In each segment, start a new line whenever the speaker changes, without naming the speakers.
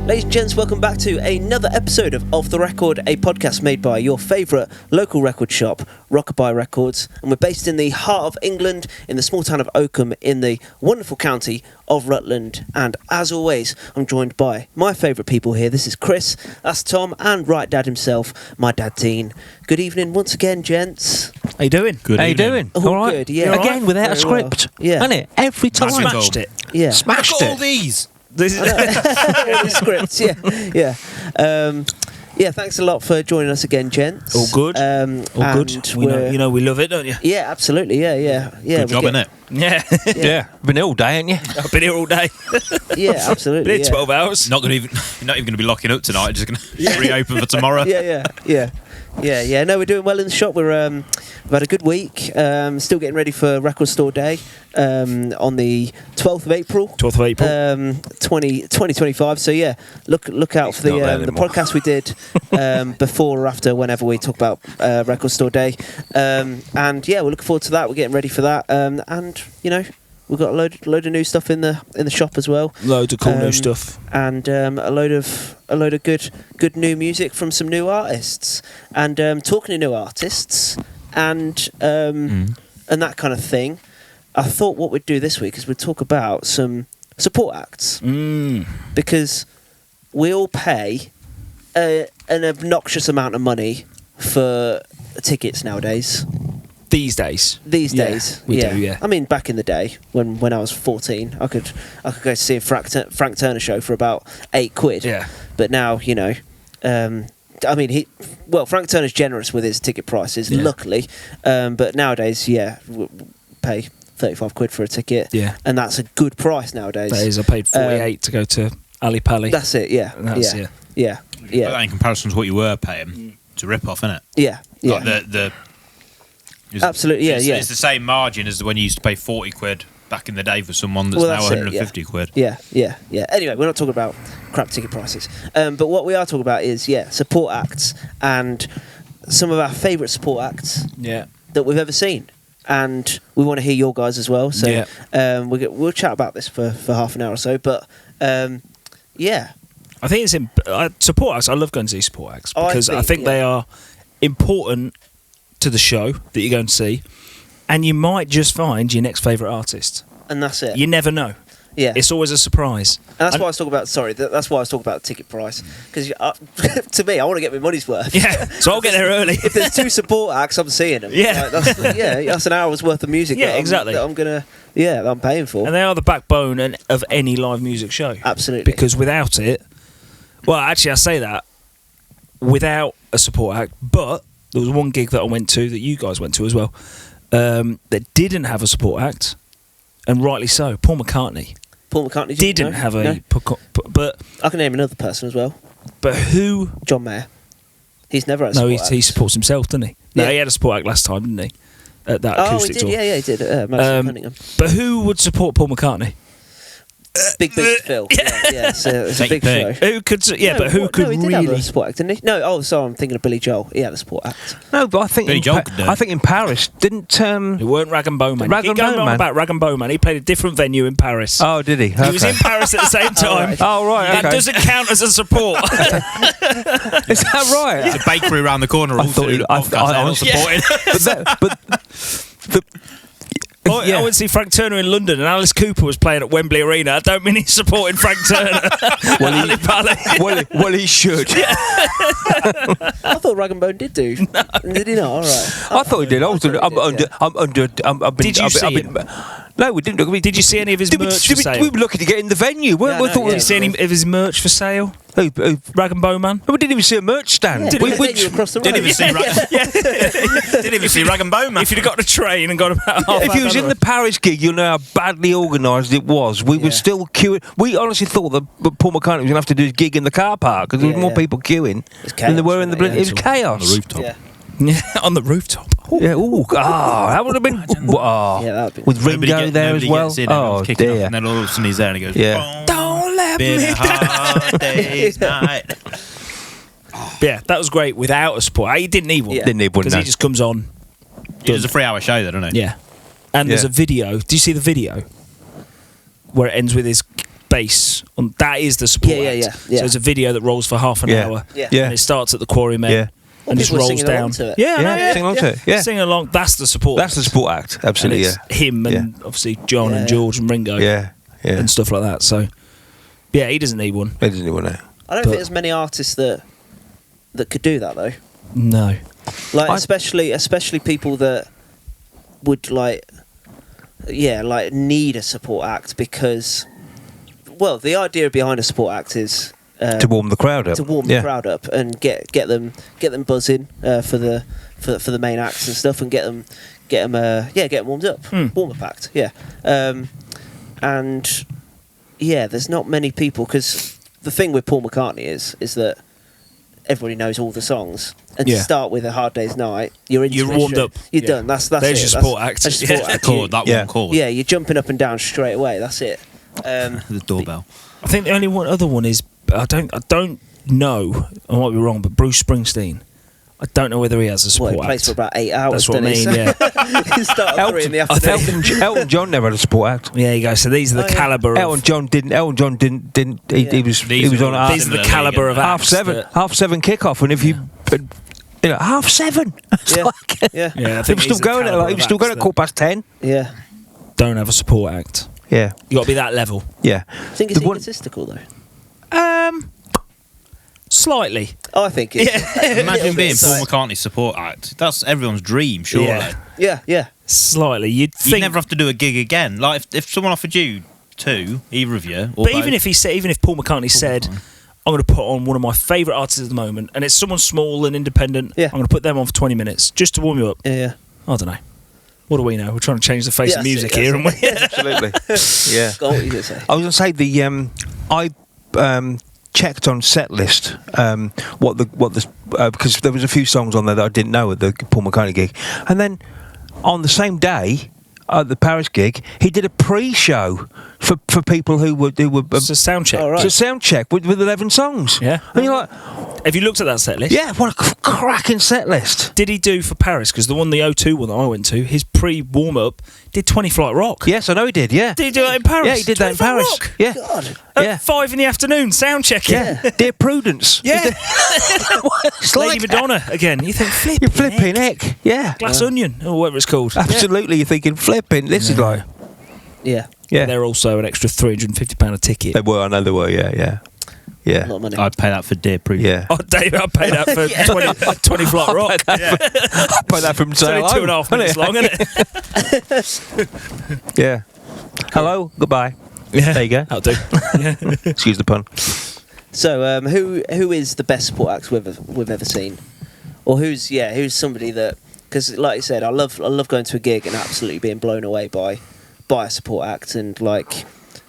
Ladies and gents, welcome back to another episode of Off the Record, a podcast made by your favourite local record shop, Rockabuy Records. And we're based in the heart of England, in the small town of Oakham, in the wonderful county of Rutland. And as always, I'm joined by my favourite people here. This is Chris, that's Tom, and Right Dad himself, my dad Dean. Good evening once again, gents.
How you doing?
Good.
How you doing?
All
right.
good, yeah.
Again, without
Very
a script.
well. Yeah.
Hasn't it? Every time.
Smashed
it.
Yeah.
Smashed
Look at
it.
all these.
This is
The scripts, yeah. Yeah, thanks a lot for joining us again, gents.
all good. All good. We know we love it, don't you?
Yeah, absolutely. Yeah.
Good job, innit?
Yeah.
Yeah.
Been here all day, ain't you? I've been here all day.
Yeah, absolutely.
Been here
yeah.
12 hours.
You're not even going to be locking up tonight. Just going to reopen for tomorrow.
Yeah. No, we're doing well in the shop. We've had a good week. Still getting ready for Record Store Day on the 12th of April.
12th of April.
2025. So yeah, look out for the podcast we did before or after, whenever we talk about Record Store Day. And yeah, we're looking forward to that. We're getting ready for that. And you know, we've got a load of new stuff in the shop as well.
Loads of cool new stuff.
And a load of good new music from some new artists. And talking to new artists and that kind of thing, I thought what we'd do this week is we'd talk about some support acts. Because we all pay an obnoxious amount of money for tickets nowadays.
These days.
We do,
yeah.
I mean, back in the day when I was 14, I could go see a Frank Turner show for about £8.
Yeah.
But now, you know, I mean, Frank Turner's generous with his ticket prices, luckily. But nowadays, we pay £35 for a ticket.
Yeah.
And that's a good price nowadays.
That is. I paid 48 to go to Ali Pali.
That's it. Yeah.
And that's it.
Yeah.
Put that in comparison to what you were paying. It's a rip-off, isn't it?
Yeah.
Like the
absolutely. Yeah.
It's the same margin as when you used to pay £40 back in the day for someone that's now £150.
Yeah. Anyway, we're not talking about crap ticket prices. But what we are talking about is, support acts and some of our favourite support acts that we've ever seen. And we want to hear your guys as well. So we'll chat about this for half an hour or so. But,
I think it's support acts. I love going to see support acts because I think they are important to the show that you're going to see. And you might just find your next favourite artist.
And that's it.
You never know.
Yeah.
It's always a surprise.
And that's why I was talking about. Sorry, that's why I was talking about the ticket price. Because to me, I want to get my money's worth.
Yeah. So I'll get there early.
If there's two support acts, I'm seeing them.
Yeah.
That's an hour's worth of music.
Yeah, exactly.
That I'm paying for.
And they are the backbone of any live music show.
Absolutely.
Because without it, well, actually, I say that without a support act, but there was one gig that I went to that you guys went to as well that didn't have a support act, and rightly so. Paul McCartney didn't have a. But
I can name another person as well.
But who?
John Mayer. He's never had a support act.
He supports himself, doesn't he? No, he had a support act last time, didn't he? At that acoustic tour.
Yeah, he did. Madison Cunningham.
But who would support Paul McCartney?
Big Phil. Yeah, it's a big show.
Who could? But who could
he did
really?
have a support act, didn't he? No. Sorry, I'm thinking of Billy Joel. He had a support act.
No, but I think
Billy Joel could do it.
I think in Paris didn't.
It weren't Rag and Bowman.
Rag and Bowman.
About Rag and Bowman. He played a different venue in Paris.
Oh, did he?
He was in Paris at the same time.
Oh, right.
That
Okay.
doesn't count as a support.
Is that right?
The bakery around the corner.
I thought
I went to see Frank Turner in London, and Alice Cooper was playing at Wembley Arena. I don't mean he's supporting Frank Turner.
well, he should.
I thought Rag and Bone did do. No. Did he not? All right.
I thought he did.
Did you see him?
No, we didn't.
Did you see any of his merch for sale?
We were lucky to get in the venue.
Did you see any of his merch for sale? Rag and Bowman?
We didn't even see a merch stand.
Yeah, across the road.
Didn't even see Rag and Bowman.
If you'd have got on a train and got about half
if you was in the Paris gig, you'll know how badly organised it was. We were still queuing. We honestly thought that Paul McCartney was going to have to do his gig in the car park because there was more people queuing than there were in the. It was chaos.
On the rooftop.
Yeah, on the rooftop.
Yeah, that would have been. With Ringo there as well. Oh dear!
And then all of a sudden he's there and he goes,
"Don't let
been
me
a hard day's night."
Yeah, that was great without a support. He didn't need one.
Yeah.
Didn't need one
because he just comes on.
It was a 3-hour show, though, didn't it?
Yeah, and there's a video. Do you see the video? where it ends with his bass. That is the support act. So it's a video that rolls for half an hour.
Yeah.
And it starts at the Quarrymen.
Yeah.
And just rolls down.
To it.
Sing along to it. Yeah.
Sing along. That's the support.
That's the support act. Absolutely.
And it's him and obviously John and George and Ringo.
Yeah.
And stuff like that. So, yeah, he doesn't need one.
He doesn't need one.
I don't think there's many artists that could do that though.
No.
Like especially people that would need a support act because, well, the idea behind a support act is
to warm the crowd up.
To warm the crowd up and get them buzzing for the main acts and stuff, and get them warmed up, warm up act. Yeah, and there's not many people, because the thing with Paul McCartney is that everybody knows all the songs, and to start with A Hard Day's Night, you're
warmed up,
you're done. That's
There's
it.
Your support act.
That's your support act.
One chord.
Yeah, you're jumping up and down straight away. That's it.
The doorbell.
I think the only other one is I don't know. I might be wrong, but Bruce Springsteen. I don't know whether he has a support
he plays
act.
for about 8 hours.
That's what I mean. Yeah.
He started at 3 in the afternoon.
Elton John never had a support act.
Yeah, you go. So these are the caliber.
Elton John didn't. He was on.
These are the caliber of
half
acts.
7 kickoff, and if you. 7:30.
Yeah. I think
He was still going at 10:15.
Yeah.
Don't have a support act.
Yeah.
You got to be that level.
Yeah.
I think it's egotistical though.
Slightly.
Oh, I think it's.
Imagine being Paul McCartney's support act. That's everyone's dream, surely.
Yeah.
Slightly. You'd
You'd never have to do a gig again. Like if someone offered you 2, either of you, or
but
both.
even if Paul McCartney said, I'm going to put on one of my favourite artists at the moment, and it's someone small and independent, I'm going to put them on for 20 minutes just to warm you up.
Yeah.
I don't know. What do we know? We're trying to change the face of music here, aren't we?
Absolutely. Yeah.
Go on, what you gonna say?
I was going to say I checked on Setlist because there was a few songs on there that I didn't know at the Paul McCartney gig, and then on the same day at the Paris gig, he did a pre-show for people who were
It's a sound check.
Oh, right.
It's a sound check with 11 songs.
Yeah.
And you're like,
have you looked at that set list?
yeah, what a cracking set list.
Did he do for Paris? Because the O2 one that I went to, his pre-warm up did 20 Flight Rock.
Yes, I know he did. Yeah.
Did he do that in Paris?
Yeah, he did that in
20 Flight
Paris.
Rock?
Yeah.
God.
At 5 in the afternoon, sound checking.
Yeah. Dear Prudence.
Yeah.
It's
Lady
like
Madonna again. You think flipping,
you're flipping heck. Yeah.
Glass Onion or whatever it's called.
Absolutely. You're thinking flipping. This is like.
Yeah.
Yeah.
They're also an extra £350 a ticket.
They were. I know they were. Yeah.
A lot of money.
I'd pay that for Dear Prudence.
Yeah.
Oh, Dave, I paid that for 20 Flight Rock.
I'll pay that from
It's only 2.5 minutes long, isn't it?
Yeah. Hello. Goodbye.
Yeah.
There you go.
That'll do.
Excuse the pun.
So, who is the best support act we've ever seen, or who's somebody that, because like you said, I love going to a gig and absolutely being blown away by a support act, and like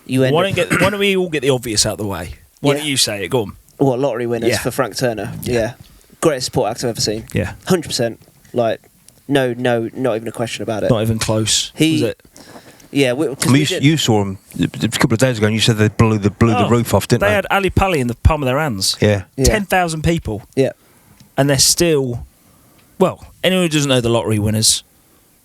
you end
Why don't we all get the obvious out of the way? Why don't you say it? Go on.
what lottery winners
Yeah.
for Frank Turner? Yeah, greatest support act I've ever seen.
Yeah.
100%. Like, no, not even a question about it.
Not even close.
He-
was it?
Yeah,
You saw them a couple of days ago, and you said they blew the roof off, didn't they?
They had Ali Pali in the palm of their hands.
Yeah.
10,000 people.
Yeah.
And they're still... Well, anyone who doesn't know the lottery winners...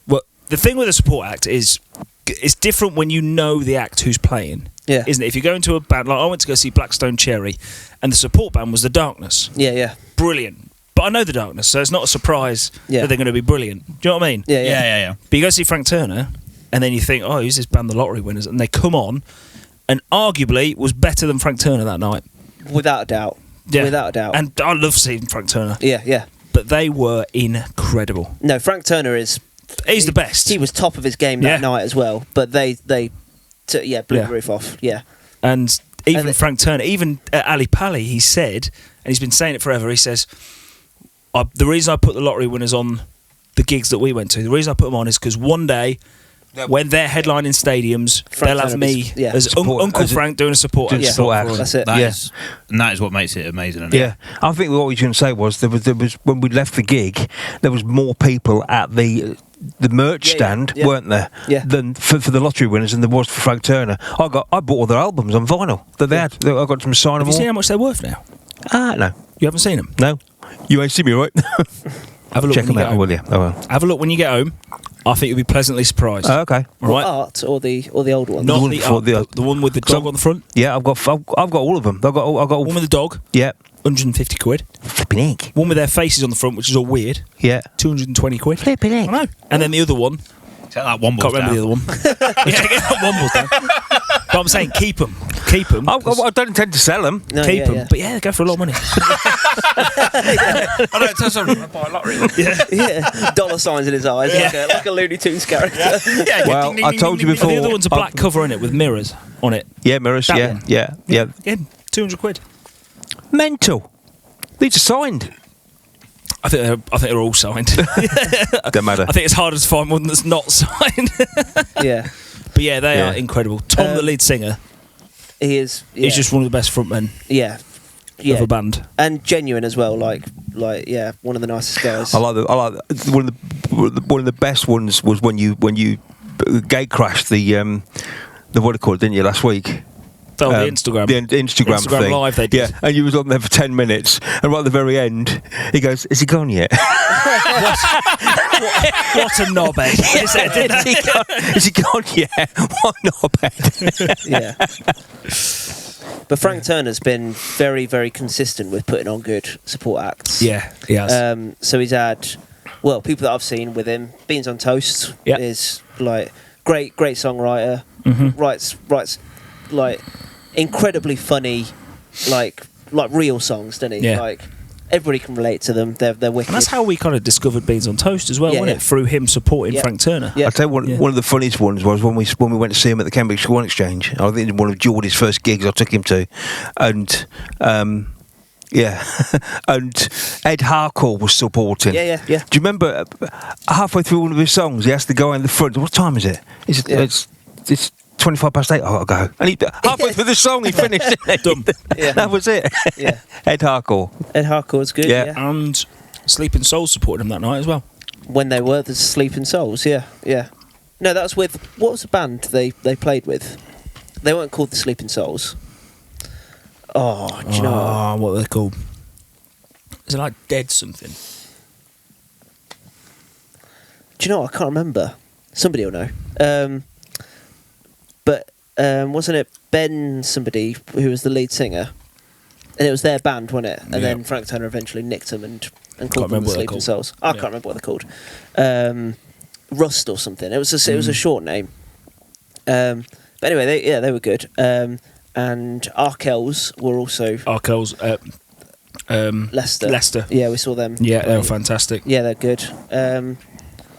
Well, the thing with a support act is... It's different when you know the act who's playing.
Yeah.
Isn't it? If you go into a band... Like, I went to go see Blackstone Cherry, and the support band was The Darkness.
Yeah.
Brilliant. But I know The Darkness, so it's not a surprise that they're going to be brilliant. Do you know what I mean?
Yeah.
But you go see Frank Turner, and then you think, oh, who's this band, The Lottery Winners? And they come on, and arguably was better than Frank Turner that night.
Without a doubt.
Yeah.
Without a doubt.
And I love seeing Frank Turner.
Yeah.
But they were incredible.
No, Frank Turner is...
He's the best.
He was top of his game that night as well, but they blew the roof off. Yeah.
And even Frank Turner, even at Ali Pali, he said, and he's been saying it forever, he says, the reason I put the lottery winners on the gigs that we went to, the reason I put them on is because one day, when they're headlining stadiums, they'll have me as Uncle Frank doing a support act.
That's it.
And that is what makes it amazing. Isn't
Yeah, I think what we were going to say was there was when we left the gig, there was more people at the merch stand, weren't there?
Yeah.
Than for the lottery winners than there was for Frank Turner. I bought all their albums on vinyl that they had. I got them to sign them
Have you
all.
seen how much they're worth now?
No.
You haven't seen them?
No. You ain't seen me, right?
Have a look.
Check
when
them
you
out,
get
will you? I will.
Have a look when you get home. I think you'll be pleasantly surprised.
Okay.
All right.
Art or the old one?
Not
one
the
before
art,
the-
the one with the dog on the front.
Yeah, I've got all of them. I've got all.
One with the dog,
Yeah.
150 quid.
Flipping egg.
One with their faces on the front, which is all weird,
Yeah.
220 quid.
Flipping egg.
I know. And then the other one,
Take that one
can't remember the other one. Yeah, get that one down. But I'm saying keep them. Keep them.
I don't intend to sell them.
No,
Keep
yeah,
them.
yeah.
But yeah, they go for a lot of money.
I know it tells them buy a lottery.
Yeah, dollar signs in his eyes, like a Looney Tunes character.
Yeah,
Well,
ding, ding,
I
ding,
told
ding,
you
ding, ding.
The other one's a black cover in it with mirrors on it.
Yeah, mirrors.
That
Yeah,
one.
yeah, yeah.
Yeah, 200 quid.
Mental. These are signed.
I think they're all signed.
Don't matter.
I think it's harder to find one that's not signed.
Yeah,
But yeah, they
Yeah.
are incredible. Tom, the lead singer,
he is. Yeah.
he's just one of the best frontmen
yeah,
of a band.
and genuine as well. Like yeah, one of the nicest guys.
I like one of the best ones was when you gate crashed the what do you call it, didn't you, last week?
Oh, the Instagram.
The Instagram thing.
Live they did.
Yeah, and you was on there for 10 minutes, and right at the very end, he goes, "Is he gone yet?"
What a knobhead. He said, didn't he?
Is he gone yet? What knobhead?
Yeah. But Frank Turner's been very, very consistent with putting on good support acts.
Yeah, he has.
So he's had, well, people that I've seen with him. Beans on Toast
Yeah.
is like great songwriter.
Mhm.
Writes like incredibly funny, like real songs, doesn't he?
Yeah.
Like everybody can relate to them. They're wicked.
And that's how we kind of discovered Beans on Toast as well,
Yeah,
wasn't
yeah.
it? Through him supporting
Yeah.
Frank Turner.
Yeah.
I'll tell you one of the funniest ones was when we went to see him at the Cambridge Swan Exchange. I think one of Geordie's first gigs I took him to, and yeah, and Ed Harcourt was supporting.
Yeah.
Do you remember halfway through one of his songs, he asked the guy in the front, "What time is it?" It's 25 past 8. Oh, I'll go. And he halfway through the song, he finished it.
Done.
Yeah.
That was it.
Yeah.
Ed Harcourt.
Ed Harcourt's good.
Yeah.
Yeah.
And Sleeping Souls supported him that night as well.
When they were the Sleeping Souls. Yeah. No, that was with, what was the band they played with? They weren't called the Sleeping Souls. Oh, do you know what?
What are they called? Is it like Dead something?
Do you know what? I can't remember. Somebody will know. But wasn't it Ben somebody who was the lead singer? And it was their band, wasn't it? And
Yeah.
then Frank Turner eventually nicked them and
Can't
called them
remember
the
what they're
Sleeping
called.
Souls. I
Yeah.
can't remember what they're called. Rust or something. It was a short name. But anyway, they were good. And Arkels were also
Arkels.
Leicester.
Leicester.
Yeah, we saw them.
Yeah, they were fantastic.
Yeah, they're good.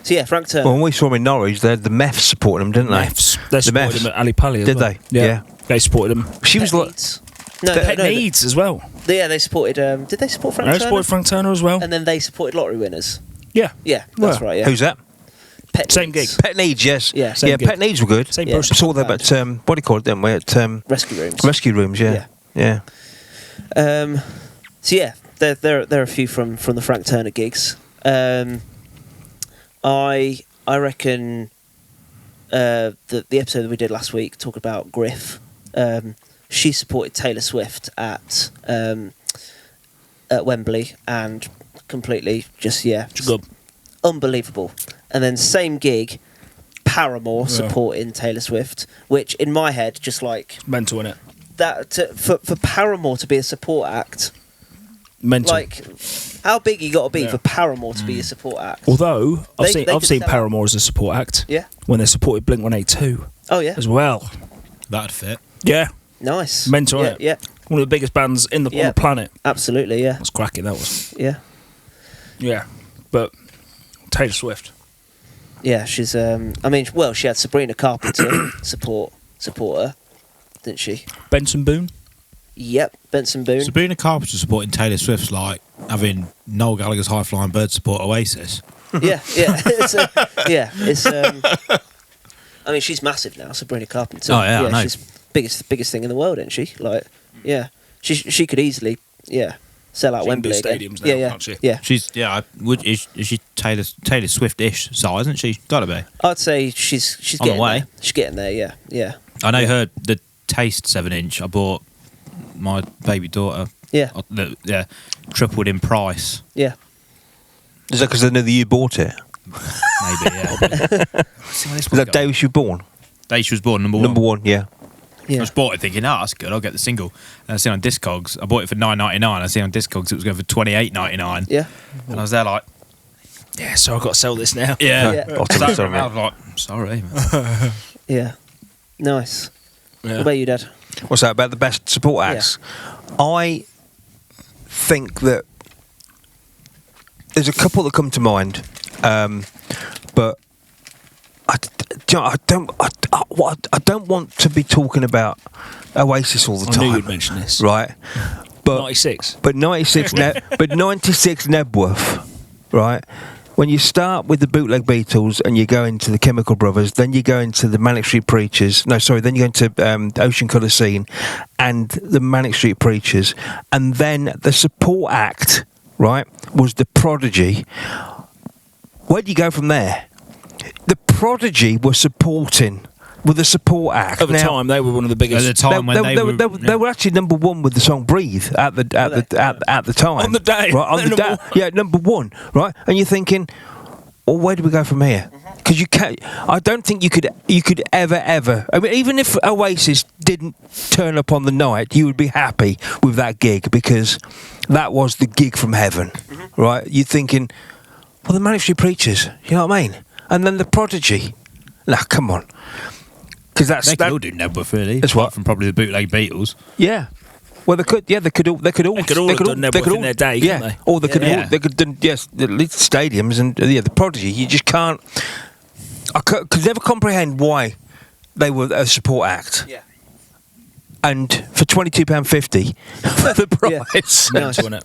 So yeah, Frank Turner.
Well, when we saw him in Norwich, they had the Meths supporting him, didn't they?
Meths. They supported
Meths.
him at Ali Pali as
Did
well.
they? Yeah.
They supported him.
She was
Pet
like,
Needs. No,
Pet
no,
Needs as well.
Yeah, they supported. Did they support Frank
They
Turner?
supported Frank Turner as well.
And then they supported Lottery Winners.
Yeah.
Yeah, that's
well,
right. Yeah,
Who's that?
Pet
Same
Needs.
gig.
Pet Needs, yes.
Yeah.
Same
yeah,
gig.
Pet Needs were good.
Same
Yeah.
person.
Saw them at, what do you call it, didn't we? At
Rescue Rooms.
Rescue Rooms, yeah.
Yeah.
Yeah.
So yeah, there are a few from the Frank Turner gigs. I reckon the episode that we did last week talking about Griff. She supported Taylor Swift at Wembley and completely just
Good.
unbelievable. And then same gig, Paramore supporting Taylor Swift, which in my head just like
Mental, innit?
that for Paramore to be a support act.
Mental.
Like, how big you got to be
Yeah.
for Paramore to be a support act?
Although I've
They
seen
could
seen
sell out.
Paramore as a support act
Yeah.
when they supported Blink-182
Oh yeah.
as well.
That'd fit.
Yeah,
Nice.
Mental,
Yeah.
innit?
Yeah.
one of the biggest bands on
Yeah.
the planet.
Absolutely. Yeah.
That's cracking. That was.
Yeah.
Yeah, but Taylor Swift.
Yeah. She's. I mean, well, she had Sabrina Carpenter support her, didn't she?
Benson Boone.
Yep. Benson Boone.
Sabrina Carpenter supporting Taylor Swift's like having Noel Gallagher's High Flying Bird support Oasis.
Yeah. Yeah. It's. I mean, she's massive now, Sabrina Carpenter.
Oh, yeah, I know.
She's biggest thing in the world, isn't she? Like, yeah, she could easily, sell out
She can do
Wembley again.
stadiums now,
yeah,
can't she?
yeah.
She's is she Taylor Swift-ish size, isn't she? Gotta be.
I'd say she's
On the
getting
way.
there. She's getting there. Yeah, yeah,
I know her the Taste 7-inch. I bought my baby daughter.
yeah,
Tripled in price.
yeah.
Is that because they knew that you bought it?
Maybe, yeah.
Was that day she was born?
Day she was born, number one.
Number one, yeah.
I just bought it thinking, that's good, I'll get the single. And I see on Discogs, I bought it for $9.99. I see on Discogs it was going for $28.99.
Yeah.
And I was there like,
Yeah, so I've got to sell this now.
yeah.
Yeah.
I'll take it, sorry,
I was
mate.
like, sorry, man.
Yeah. Nice.
Yeah.
What about you, Dad?
What's that about the best support acts? I think that there's a couple that come to mind, but I don't want to be talking about Oasis all the
I
time.
knew you'd mention this.
Right? But
96.
but 96 but 96 Nebworth, right? When you start with the bootleg Beatles and you go into the Chemical Brothers, then you go into the Manic Street Preachers. Then you go into Ocean Colour Scene and the Manic Street Preachers, and then the support act, right, was the Prodigy. Where do you go from there? The Prodigy were supporting with the support act.
At the time, they were one of the biggest.
At the time when
they were actually number one with the song "Breathe" at the time.
On the day.
right? On the day, yeah, number one, right? And you're thinking, well, where do we go from here? Because you can't. I don't think you could ever. I mean, even if Oasis didn't turn up on the night, you would be happy with that gig because that was the gig from heaven, right? You're thinking, well, the Manic Street Preachers, you know what I mean? And then the Prodigy. Nah, come on. Because
They could all do Nebworth, really.
That's what?
Apart from probably the bootleg Beatles.
Yeah. Well, they could all
They could all have done Nebworth in their day,
yeah.
couldn't they?
Or they could
Yeah.
all, they could done, yes, at least stadiums and the Prodigy. You just can't. I could never comprehend why they were a support act.
Yeah.
And for £22.50 for the price,
Mental, wasn't it?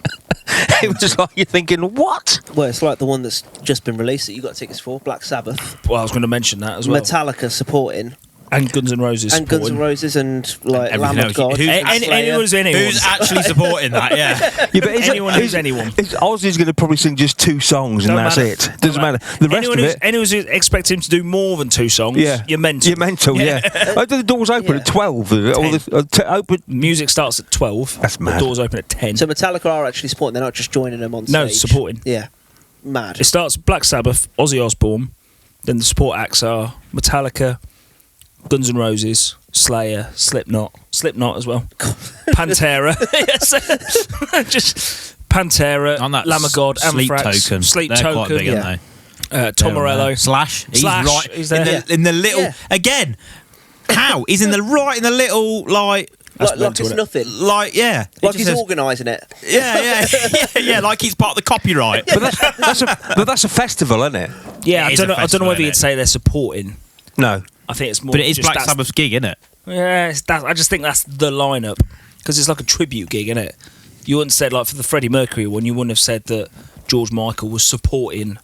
it was like you're thinking, what?
Well, it's like the one that's just been released that you got tickets for, Black Sabbath.
Well, I was going to mention that as well.
Metallica supporting,
And Guns N' Roses
and Guns N'
supporting.
Roses, and like
everything
Lamb of
else.
God.
Who's-
and Slayer.
Anyone who's anyone.
Who's actually supporting that, yeah.
Yeah, but
Anyone who's anyone.
Ozzy's going to probably sing just 2 songs and
Don't
that's
matter.
it. Doesn't matter. The rest
anyone
of
who's,
it.
anyone who's expecting him to do more than 2 songs,
Yeah,
you're mental.
You're mental, yeah. The doors open
Yeah.
at 12. Open.
Music starts at 12.
That's mad.
The doors open at 10.
So Metallica are actually supporting. They're not just joining them on stage.
No, supporting.
Yeah, mad.
It starts Black Sabbath, Ozzy Osbourne, then the support acts are Metallica, Guns N' Roses, Slayer, Slipknot as well, Pantera, yes, just Pantera,
On that
Lamb of God,
Sleep
Anthrax,
Token.
Sleep
They're
Token,
quite big,
yeah.
aren't they?
Tom
They're,
Morello,
Slash. He's
Slash,
right
he's there.
in the little.
Yeah.
Again, how? He's in the little, like,
That's
like
mental,
it's
innit?
nothing.
like, yeah. It
Like
just
he's
says-
organising it.
yeah, like he's part of the copyright.
But that's a festival, isn't it?
Yeah,
It
I
is
don't
a
know. I don't
festival,
know whether
innit?
you'd say they're supporting.
No.
I think it's more.
But it is
just
Black
that's-
Sabbath's gig, isn't it?
Yeah, I just think that's the lineup because it's like a tribute gig, isn't it? You wouldn't said like for the Freddie Mercury one, you wouldn't have said that George Michael was supporting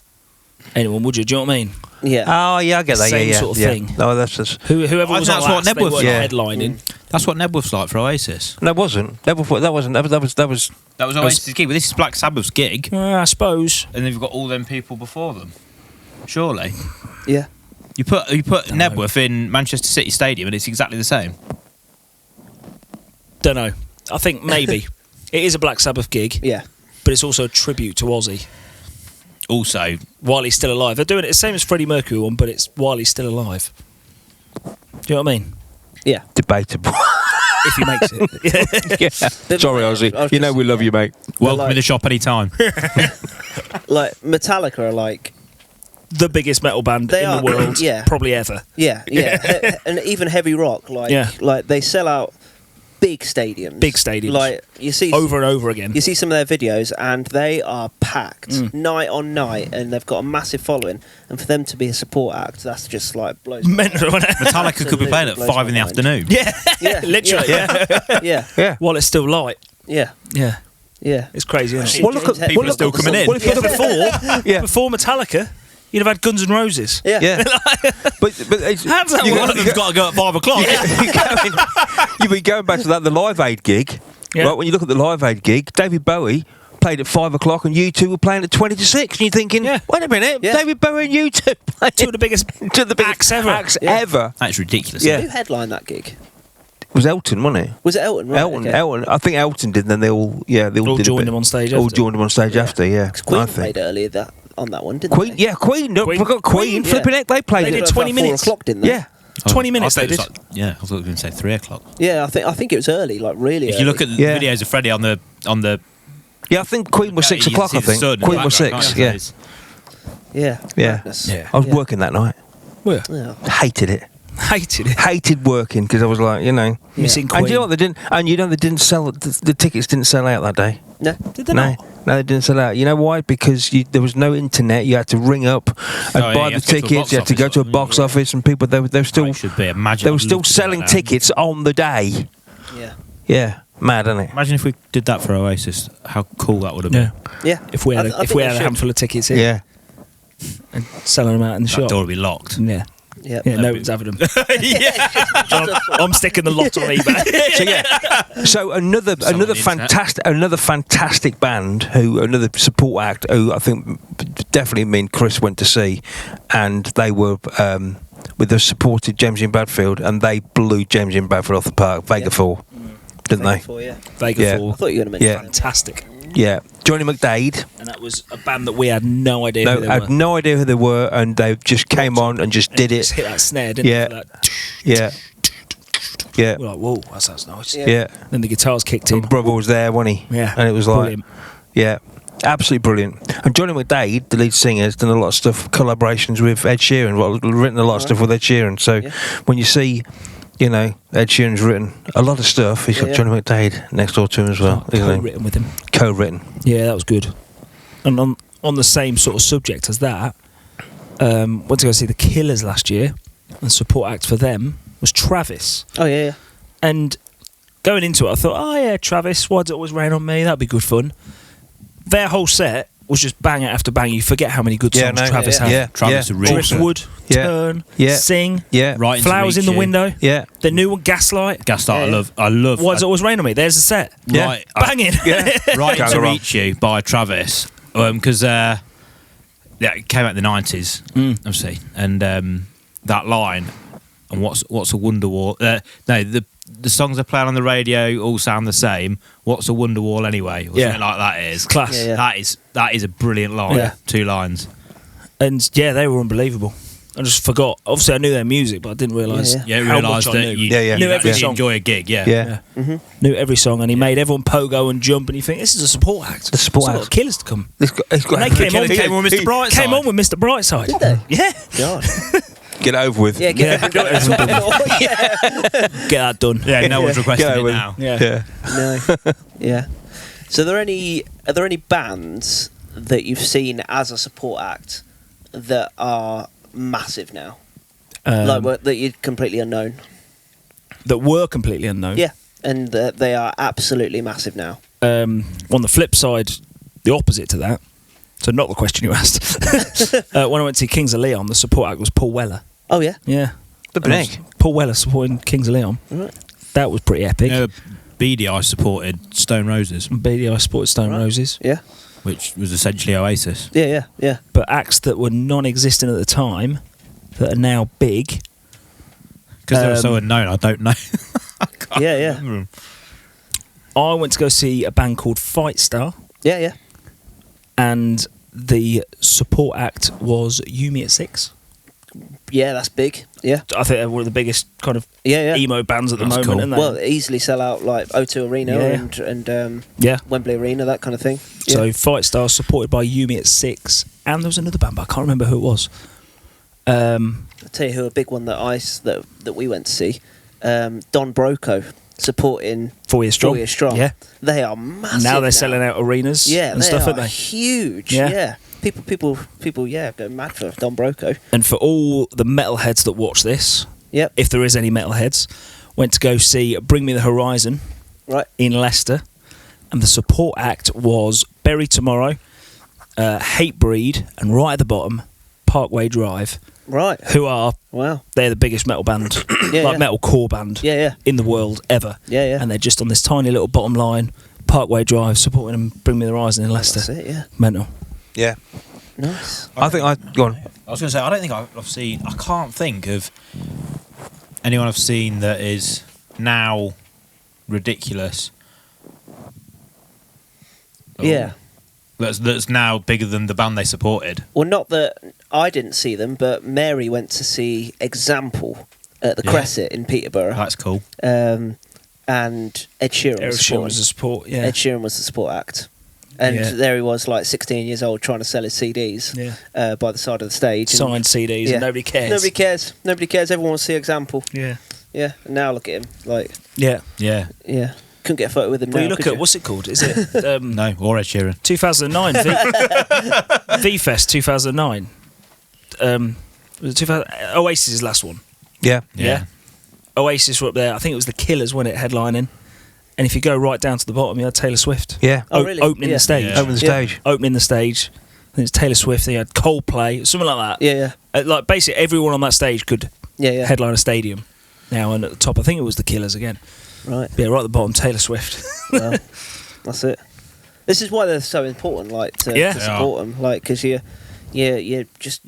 anyone, would you? Do you know what I mean?
Yeah.
Oh, yeah, I get that.
Same
yeah,
sort of
yeah.
thing.
No, that's just.
Whoever
I
was
think
on
that's what
last, they
Nebworth-
weren't
Yeah.
headlining.
That's what Nebworth's like for Oasis.
No, it wasn't. That was
That was Oasis' gig, but this is Black Sabbath's gig,
I suppose.
and they've got all them people before them. Surely.
Yeah.
You put Nebworth in Manchester City Stadium, and it's exactly the same.
Don't know. I think maybe it is a Black Sabbath gig,
Yeah.
but it's also a tribute to Ozzy
Also,
while he's still alive. They're doing it the same as Freddie Mercury one, but it's while he's still alive. Do you know what I mean?
Yeah.
debatable.
If he makes it.
yeah. Sorry, Ozzy.
I was
You know
just-
we love you, mate.
welcome
like-
to the shop anytime.
Like Metallica are like
The biggest metal band
They
in
are,
the world,
yeah.
probably ever.
yeah. And even heavy rock like
Yeah.
like they sell out big stadiums.
Big stadiums.
Like you see
Over and over again.
You see some of their videos, and they are packed
Mm.
night on night, and they've got a massive following. And for them to be a support act, that's just like blows. my
Mental, isn't it?
Metallica could be playing at
Blows
5 in the
my mind.
afternoon.
Yeah,
Yeah,
literally.
yeah. Yeah,
Yeah.
While it's still light.
yeah,
Yeah,
yeah.
it's crazy. Isn't it?
Well, look at-
People
well,
are still
look-
coming in.
Well, if you look
Before, before Metallica, you'd have had Guns N' Roses.
Yeah.
Yeah. but it's,
How does that
you-
work?
One of them's got to go at 5 o'clock.
You've been going back to that, the Live Aid gig.
Yeah.
Right, when you look at the Live Aid gig, David Bowie played at 5 o'clock and you two were playing at 20 to 6. And you're thinking,
Yeah.
wait a minute,
Yeah.
David Bowie and you two playing
Two of the biggest acts ever.
Yeah.
ever.
That's ridiculous.
Yeah.
Who headlined that gig?
It was Elton, wasn't it?
Was it Elton? Right,
Elton,
okay.
Elton. I think Elton did, and then they all
All
did a
joined
bit.
him on stage
All
after.
joined him on stage after, yeah.
'Cause Queen
I think.
played earlier on that one, didn't
Queen,
they?
yeah, Queen. No,
Queen.
forgot Queen.
Queen,
Flipping heck, they played
They
it.
did
About
20
4
minutes.
o'clock, didn't they?
Yeah.
20
I
minutes
thought
they
it was
did.
like- yeah, I thought you were going to say 3 o'clock.
Yeah, I think it was early, like really.
If you look at the
Yeah.
videos of Freddie on the
Yeah, I think Queen was 6
you can
o'clock.
see
I
the
think
sun in the
Queen was
background,
6.
can't you?
Yeah,
It's-
yeah,
yeah,
madness.
Yeah.
I was working that night.
Well,
Yeah.
Hated it.
hated it.
Hated working because I was like,
Missing
And
Queen.
you know what they didn't? And you know they didn't sell the tickets. Didn't sell out that day.
No,
Did they
No,
not?
no, they didn't sell out. You know why? Because there was no internet. You had to ring up and
Oh, yeah,
buy
you
the
have to go to a
tickets.
box
You had to go
office
to a
or
box
something,
office, and people they were still
it should be. Imagine.
they were
I'd
still
love to do
selling
that now.
tickets on the day.
yeah,
Yeah, mad, isn't it?
Imagine if we did that for Oasis. How cool that would have
Yeah.
been.
yeah.
If we had
I
if
think
we
they
had a
should.
handful of tickets in
Yeah,
and selling them out in the
That
shop.
door would be locked.
Yeah.
Yeah.
Yeah, no one's having them.
yeah.
I'm sticking the lot on eBay.
so yeah, so another
Someone on the
another fantastic band another support act who I think definitely me and Chris went to see, and they were with the supported James in Bradfield, and they blew James in Bradfield off the park. Vega 4, didn't they?
Before, yeah.
Vega
Yeah.
4.
I thought you were going to mention
Yeah.
that.
Fantastic.
Yeah, Johnny McDade.
And that was a band that we had no idea who
No,
they
I
were.
had no idea who they were, and they just came on and just did
Just
it.
hit that snare, didn't
Yeah.
they? Like,
Yeah, yeah,
we're like, whoa, that sounds nice.
Yeah.
yeah.
Then the guitars kicked in.
And brother was there, wasn't he?
Yeah.
And it was like,
Brilliant.
yeah, absolutely brilliant. And Johnny McDade, the lead singer, has done a lot of stuff, collaborations with Ed Sheeran, written a lot of stuff with Ed Sheeran. So
Yeah.
when you see, Ed Sheeran's written a lot of stuff, he's got
Yeah.
Johnny McDade next door to him as well, isn't he?
Co-written with him.
Co-written.
Yeah, that was good. And on the same sort of subject as that, went to go see the Killers last year, and support act for them was Travis.
Oh yeah, yeah.
And going into it, I thought, oh yeah, Travis, why does it always rain on me? That'd be good fun. Their whole set was just bang after bang. You forget how many good
Yeah,
songs
no,
Travis
yeah,
had.
Yeah,
Travis
yeah.
are really
Driftwood,
Yeah.
Turn,
Yeah.
Sing,
Yeah,
Right into
Flowers in
Reach
the
You.
Window,
yeah,
the new one, Gaslight.
Gaslight.
Yeah.
I love.
Why does it always rain on me? There's a set.
Yeah.
Right.
Banging.
yeah.
Right
Can't
to
go wrong.
Reach You by Travis, because it came out in the 90s, obviously, and that line and what's a Wonderwall? No, the songs they play on the radio all sound the same. What's a Wonderwall anyway? Or
Yeah.
something like that is
Class.
Yeah, yeah.
That is a brilliant line.
Yeah.
2 lines.
And yeah, they were unbelievable. I just forgot. Obviously, I knew their music, but I didn't realise
Yeah,
Yeah, you
how
realise
much I
that
knew.
you,
Yeah, yeah.
Knew
you
every
actually
song.
enjoy a gig. Yeah.
Yeah.
Knew every song, and he made everyone pogo and jump, and you think, this is a support act.
The support
So
act.
got Killers to come.
It's got
And they came on,
Came on with Mr. Brightside.
Came on with Mr. Brightside.
Did they?
Yeah.
God.
Get it over with.
Yeah, get yeah.
Get that done.
Yeah, no one's requesting
Get
it
over
now.
Yeah.
Yeah.
No. Yeah. So are there any bands that you've seen as a support act that are massive now? That you're completely unknown?
That were completely unknown.
Yeah. And that they are absolutely massive now.
On the flip side, the opposite to that. So not the question you asked. When I went to see Kings of Leon, the support act was Paul Weller.
Oh yeah.
Yeah.
The
And it was Paul Weller supporting Kings of Leon.
Right.
That was pretty epic.
You know, BDI supported Stone Roses,
BDI supported Stone
Right.
Roses.
Yeah.
which was essentially Oasis.
Yeah, yeah, yeah.
But acts that were non-existent at the time that are now big.
Because they were so unknown, I don't know. I can't
Yeah, yeah.
remember 'em.
I went to go see a band called Fight Star,
Yeah, yeah.
and the support act was Yumi at 6.
Yeah, that's big. Yeah.
I think they're one of the biggest kind of
Yeah, yeah.
emo bands at the
That's
moment,
cool.
aren't they?
Well, easily sell out like O2 Arena
Yeah.
and
yeah.
Wembley Arena, that kind of thing.
So
Yeah.
Fight Star supported by Yumi at 6, and there was another band, but I can't remember who it was.
I'll tell you who a big one that we went to see. Don Broco supporting
4 Years Strong.
4 Years Strong.
Yeah.
They are massive.
Now they're selling out arenas
Yeah,
and
they
stuff,
are
aren't they?
huge.
Yeah.
Yeah. People, yeah, go mad for Don Broco.
And for all the metalheads that watch this,
Yep.
if there is any metalheads, went to go see Bring Me the Horizon
Right.
in Leicester, and the support act was Bury Tomorrow, Hatebreed, and right at the bottom, Parkway Drive,
Right.
who are,
Wow.
they're the biggest metal band,
Yeah,
like
yeah.
metal core band
Yeah, yeah.
in the world ever.
Yeah, yeah.
And they're just on this tiny little bottom line, Parkway Drive, supporting them, Bring Me the Horizon in Leicester.
That's it, yeah.
Mental.
Yeah.
Nice.
I think go on.
I was going to say, I don't think I've seen. I can't think of anyone I've seen that is now ridiculous. Oh.
Yeah.
That's now bigger than the band they supported.
Well, not that I didn't see them, but Mary went to see Example at the Crescent in Peterborough.
That's cool.
And Ed Sheeran
Ed
was
Sheeran
supporting.
was a support. Yeah.
Ed Sheeran was the support act. And there he was, like 16 years old, trying to sell his CDs by the side of the stage.
Signed CDs, and nobody cares.
Nobody cares. Nobody cares. Everyone wants to see Example.
Yeah.
Yeah. And now look at him. Like.
Yeah.
Yeah.
Yeah. Couldn't get a photo with him
Well,
now.
you look
could
at, what's it called? Is it
No, or Ed Sheeran.
2009 V-Fest 2009? Was it 2000? Oasis' last one.
Yeah.
Oasis were up there. I think it was the Killers, wasn't it, headlining? And if you go right down to the bottom, you had Taylor Swift.
Yeah.
Oh, really?
Opening the stage.
Yeah.
Open the stage.
Opening the stage. I think it's Taylor Swift. Then you had Coldplay, something like that.
Yeah.
Like basically everyone on that stage could
Yeah.
headline a stadium. Now, and at the top, I think it was the Killers again.
Right.
Yeah, right at the bottom, Taylor Swift.
Well, that's it. This is why they're so important, like to support them, like because you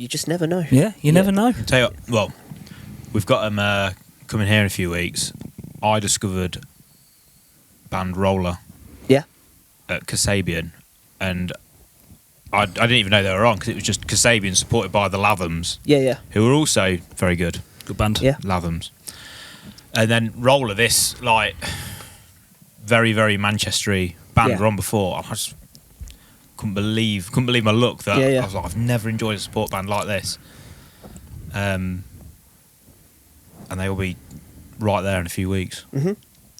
just never know.
Yeah, you never know.
Tell you what, well, we've got them coming here in a few weeks. I discovered band Roller.
Yeah.
At Kasabian, and I didn't even know they were on because it was just Kasabian supported by the Lathams.
Yeah.
Who were also very good.
Good band.
Yeah.
Lathams. And then Roller, this like very, very Manchestery band were on before. I just couldn't believe my luck that I was like, I've never enjoyed a support band like this. And they will be right there in a few weeks.
Mm-hmm.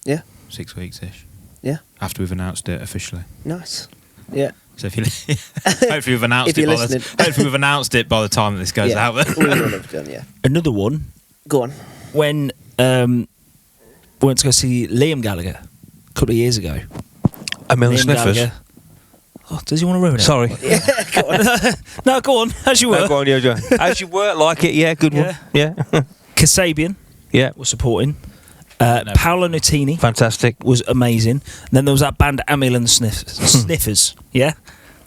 Yeah.
6 weeks ish.
Yeah.
After we've announced it officially.
Nice. Yeah.
So if you hopefully we've announced
If
it
you're
by
listening.
hopefully we've announced it by the time that this goes out.
We will have done. Yeah.
Another one,
Go on.
when we went to go see Liam Gallagher a couple of years ago.
A million
Liam
sniffers.
Gallagher. Oh, does he want to ruin it?
Sorry.
Yeah. Go on.
No, go on, as you were.
No, go on, yeah, Joe. As you were, like it, yeah, good one. Yeah.
Kasabian
Yeah.
was supporting. Paolo Nutini
Fantastic.
was amazing. And then there was that band Amyl Sniffers. Yeah,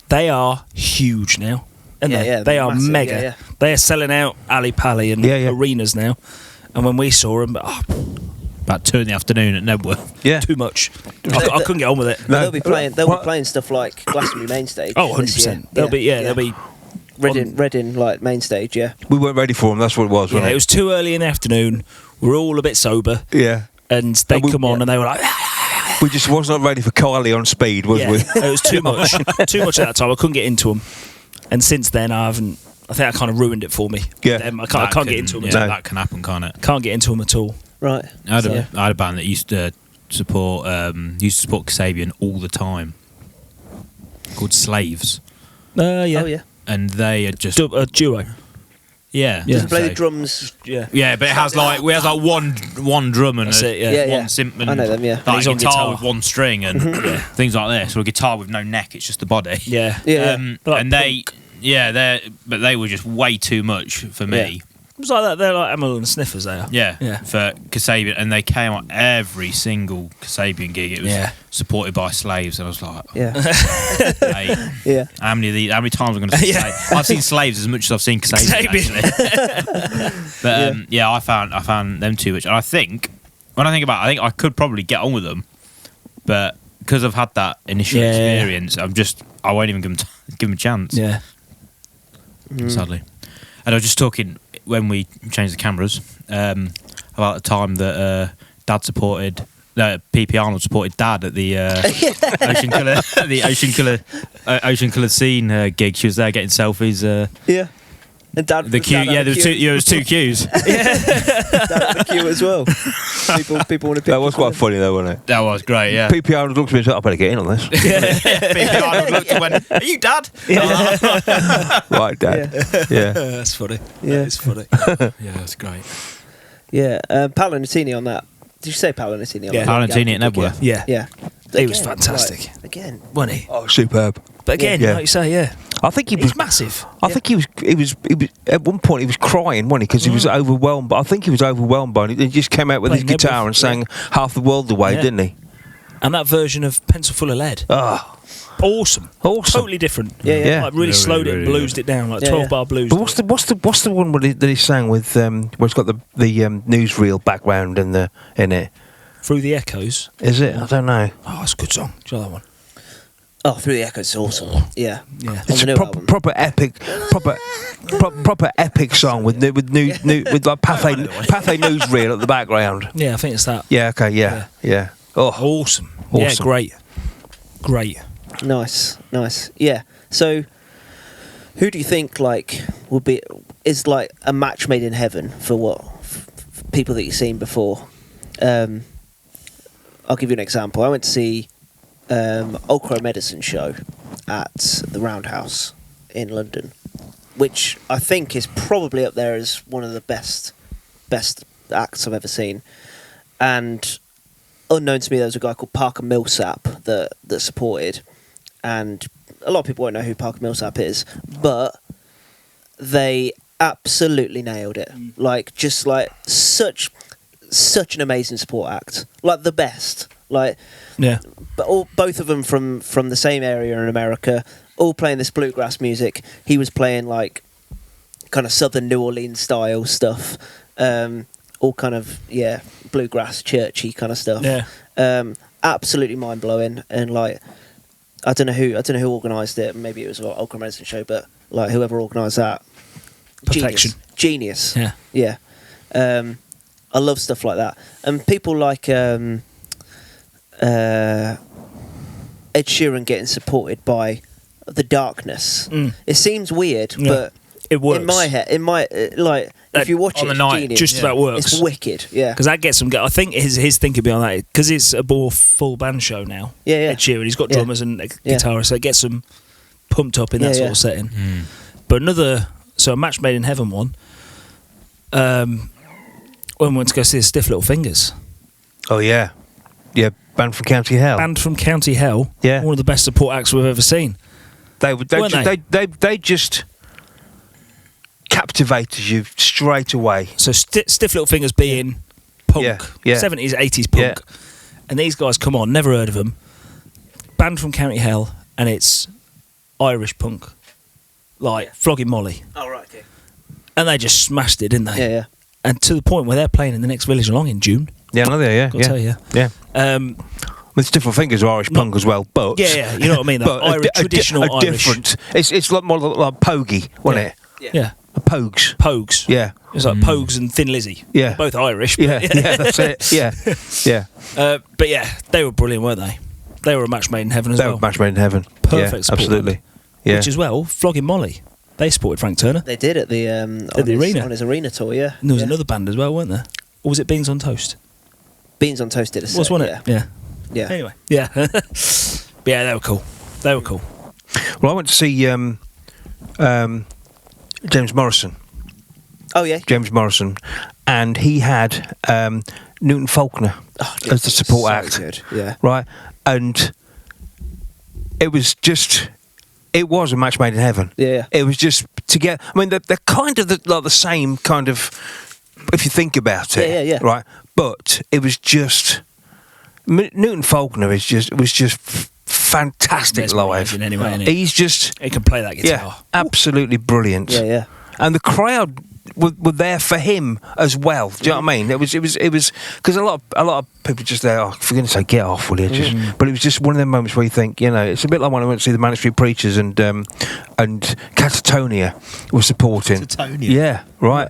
they are huge now. And
Yeah,
they are
massive,
mega.
yeah.
They are selling out Ali Pali and arenas now. And when we saw them,
About 2 in the afternoon at Nebworth.
Yeah.
too much. I couldn't get on with it.
No.
They'll be playing. They'll be playing stuff like Glastonbury main stage.
Oh,
this year.
100%. They'll be
Reading like main stage. Yeah.
We weren't ready for them, that's what it was, wasn't
it was too early in the afternoon. We're all a bit sober.
Yeah.
And they come on and they were like,
We just was not ready for Kylie on speed, was we?
it was too much. Too much at that time. I couldn't get into them. And since then, I think I kind of ruined it for me.
Yeah.
I can't get into them.
Yeah, that can happen, can't it?
Can't get into them at all.
Right.
I had a band that used to support Kasabian all the time, called Slaves,
Yeah.
Oh yeah.
and they are just
A duo.
yeah.
Does he play
so-
the drums?
Yeah.
Yeah, but it has like one drum and
That's it, yeah.
Yeah,
one synth and
I know them, yeah.
like
And he's on
guitar
guitar.
with one string and things like this, or a guitar with no neck, it's just the body.
Yeah.
Yeah.
Like
and they were just way too much for me.
It was like that. They're like Amyl and Sniffers, they are.
Yeah,
Yeah.
for Kasabian, and they came on every single Kasabian gig. It was supported by Slaves, and I was like,
Yeah.
mate,
Yeah.
how many times am I going to see
Yeah.
Slaves? I've seen Slaves as much as I've seen Kasabian. Actually. But I found them too much, and I think when I think about it, I think I could probably get on with them, but because I've had that initial experience, I won't even give them a chance.
Yeah.
Sadly. And I was just talking when we changed the cameras about the time that Dad supported. PP Arnold supported Dad at the Ocean Colour Scene gig. She was there getting selfies.
Yeah. And Dad.
The queue, there was two queues.
Dad had the queue as well. People want to pick.
That was quite funny though, wasn't it?
That was great. Yeah.
PP Arnold looked at me and said, I better get in on this.
PP Arnold looked and went, "Are you Dad?"
Right, Dad. Yeah.
That's funny.
Yeah.
It's funny.
Yeah, that's great.
Yeah. Paolo Nutini on that. Did you say Paolo Nutini on
Yeah.
that?
Paolo Nutini at Nebworth.
Yeah.
Yeah.
He was fantastic.
Right, again.
Wasn't he?
Oh, superb.
But again,
Yeah.
like you say, yeah.
I think he
He's
was
massive.
I think he was at one point he was crying, wasn't he? Because he was overwhelmed. But I think he was overwhelmed by it. He just came out with his
Playing
guitar
Nebworth,
and sang Half the World Away,
Yeah.
didn't he?
And that version of Pencil Full of Lead.
Ah,
Awesome.
awesome.
Totally different.
Yeah, yeah.
Like really
Really,
slowed it and
really
bluesed it down, like
Yeah,
12
yeah.
bar blues.
But what's the one that he sang with where it's got the newsreel background in it?
Through the Echoes.
Is it? I don't know.
Oh, that's a good song. Do you know that one?
Oh, Through the Echoes is awesome. Yeah.
Yeah.
On
It's
the new
a
album.
proper epic song with new with like Pathé newsreel at the background.
Yeah, I think it's that.
Yeah. Okay. Yeah. Oh,
Awesome. Yeah,
Awesome.
great.
Nice. Yeah. So, who do you think is like a match made in heaven for what people that you've seen before? I'll give you an example. I went to see Old Crow Medicine show at the Roundhouse in London, which I think is probably up there as one of the best acts I've ever seen. And unknown to me, there was a guy called Parker Millsap that supported, and a lot of people won't know who Parker Millsap is, but they absolutely nailed it. Like, just like such an amazing support act, like the best. Like,
Yeah.
but both of them from the same area in America, all playing this bluegrass music. He was playing like kind of southern New Orleans style stuff, all kind of bluegrass churchy kind of stuff.
Yeah.
Absolutely mind blowing, and like I don't know who organised it. Maybe it was an Old Crow Medicine show, but like whoever organised that,
Perfection.
Genius.
Yeah.
I love stuff like that, and people like Ed Sheeran getting supported by The Darkness. It seems weird,
Yeah.
but
It works.
in my head, if you watch
on
it,
the night,
genius.
just about works.
It's wicked. Yeah.
Because that gets them. I think his thinking behind that, because it's a more full band show now.
Yeah.
Ed Sheeran, he's got
Yeah.
drummers and a
Yeah.
guitarist, so it gets them pumped up in that sort of setting. But a match made in heaven one. When we went to go see the Stiff Little Fingers,
Oh yeah. Band from County Hell.
band from County Hell,
Yeah.
one of the best support acts we've ever seen.
They just captivated you straight away.
So Stiff Little Fingers being punk,
Yeah.
70s, 80s punk, and these guys come on, never heard of them. Band from County Hell, and it's Irish punk, like Flogging Molly,
Oh right. Okay.
and they just smashed it, didn't they?
Yeah.
And to the point where they're playing in the next village along in June.
Yeah, I know they are.
Gotta tell you.
Yeah.
Um,
With Stiff Fingers are Irish punk as well, but
yeah, you know what I mean. That
but
Irish, traditional Irish.
different. It's like more like Pogie, wasn't it?
Yeah,
Pogues.
Pogues.
Yeah.
It's like Pogues and Thin Lizzy.
Yeah.
Both Irish. But
Yeah, that's it. Yeah.
but yeah, they were brilliant, weren't they? They were a match made in heaven as
They
well.
were match made in heaven.
Perfect
Yeah,
support.
absolutely. Yeah.
Which as well, Flogging Molly. They supported Frank Turner.
They did at the
arena.
on his arena tour. Yeah.
And there was another band as well, weren't there? Or was it Beans on Toast?
Beans on Toast did a set.
Wasn't it? Yeah.
Yeah.
Anyway. Yeah. But yeah, they were cool.
Well, I went to see James Morrison.
Oh yeah.
James Morrison, and he had Newton Faulkner as the support
so
act.
Good. Yeah.
Right, and it was a match made in heaven.
Yeah.
It was just to get. I mean, they're kind of like the same kind of, if you think about it.
Yeah.
Right, but it was just Newton Faulkner was just fantastic live.
Mesmerising anyway, isn't he?
He's just
He can play that guitar.
yeah, absolutely brilliant.
Yeah.
And the crowd were there for him as well. Do you know what I mean? It was because a lot of people just there. Oh, for goodness sake, get off, will you? But it was just one of them moments where you think, you know, it's a bit like when I went to see the Manic Street Preachers and Catatonia were supporting.
Catatonia?
Yeah, right.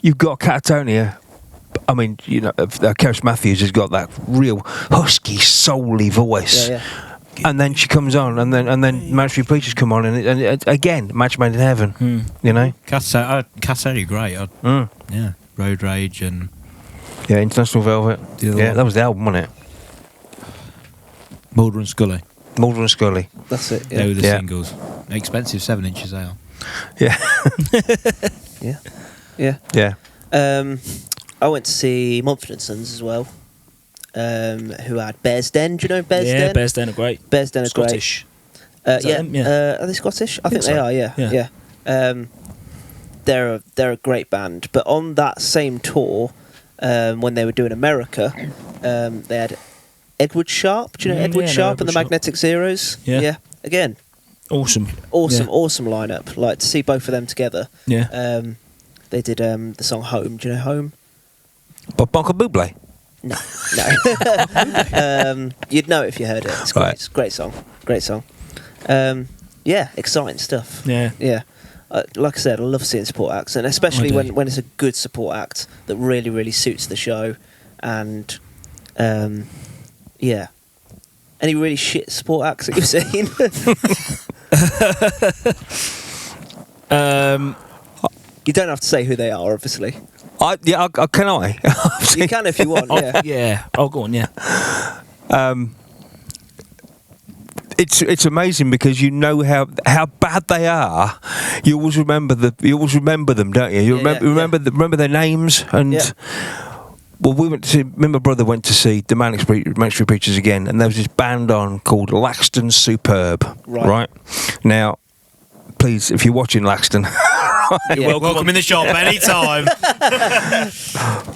You've got Catatonia. I mean, you know, Keris Matthews has got that real husky, soul-y voice.
Yeah.
And then she comes on, and then Manic Street Preachers come on, and again, match made in heaven. You know,
Catatonia, great. Yeah, Road Rage and
yeah, International Velvet.
The other
Yeah,
one.
that was the album, wasn't it?
Mulder and Scully.
Mulder and Scully.
That's it.
They were the
Yeah.
singles. Expensive 7 inches they are.
Yeah,
Yeah.
yeah.
I went to see Mumford & Sons as well, who had Bears Den. Do you know Bears
Yeah,
Den?
Bears Den are great.
Bears Den are
Scottish.
great.
Is that them? Yeah.
Are they Scottish? I think
so.
they are. Yeah. They're a great band. But on that same tour, when they were doing America, they had Edward Sharp. Do you know Edward
yeah, I know
Sharp
Edward
and the
Sharp.
Magnetic Zeros?
Yeah.
Again,
Awesome.
awesome
Yeah.
lineup. Like to see both of them together.
Yeah.
They did the song Home. Do you know Home?
But Michael Bublé.
No. You'd know if you heard it. It's great.
Right.
It's a great song. Great song. Yeah, exciting stuff.
Yeah.
Yeah. Like I said, I love seeing support acts, and especially
I do.
when it's a good support act that really, really suits the show. And yeah, any really shit support acts that you've seen? You don't have to say who they are, obviously.
Can I?
You can if you want. Yeah.
Yeah. Oh, go on. Yeah.
It's amazing because you know how bad they are. You always remember them, don't you? You remember their names and.
Yeah.
Well, me and my brother went to see the Manic Street Preachers again, and there was this band on called Laxton Superb. Right now, please, if you're watching Laxton,
Yeah.
Welcome in the shop anytime.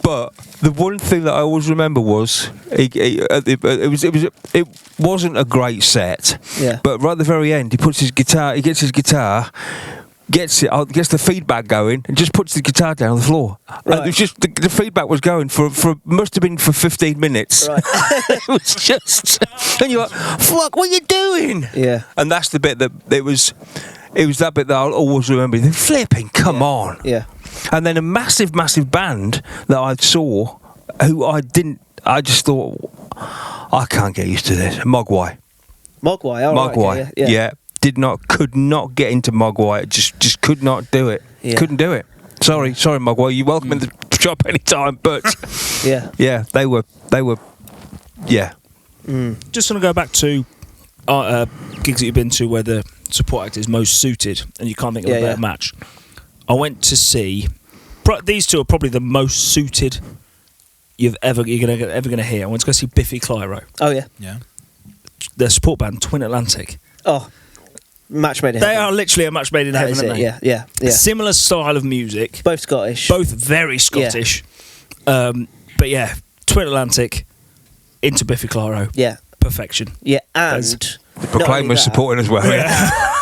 but the one thing that I always remember was it wasn't a great set.
Yeah.
But right at the very end, he gets his guitar. Gets the feedback going and just puts the guitar down on the floor.
Right.
It was just the feedback was going for must have been for 15 minutes.
Right.
It was just, and you're like, "Fuck, what are you doing?"
Yeah.
And that's the bit that it was that bit that I'll always remember. Flipping, come on.
Yeah.
And then a massive band that I saw, who I just thought, I can't get used to this. Mogwai.
Mogwai. All right,
Mogwai.
okay, yeah.
Could not get into Mogwai. Just could not do it.
Yeah.
Couldn't do it. Sorry, Mogwai. You're welcome in the shop anytime. But
Yeah.
they were. Yeah.
Just want to go back to gigs that you've been to where the support act is most suited, and you can't think of a better match. I went to see. These two are probably the most suited you're ever gonna hear. I went to go see Biffy Clyro.
Oh yeah.
Yeah.
Their support band Twin Atlantic.
Oh, match made in
They
heaven.
are literally a match made in
That
heaven.
is
Aren't
it.
they?
Yeah.
Similar style of music.
Both Scottish.
Both very Scottish. But yeah, Twin Atlantic into Biffy Clyro.
Yeah.
Perfection.
Yeah, and
There's-
The Proclaimers supporting as well.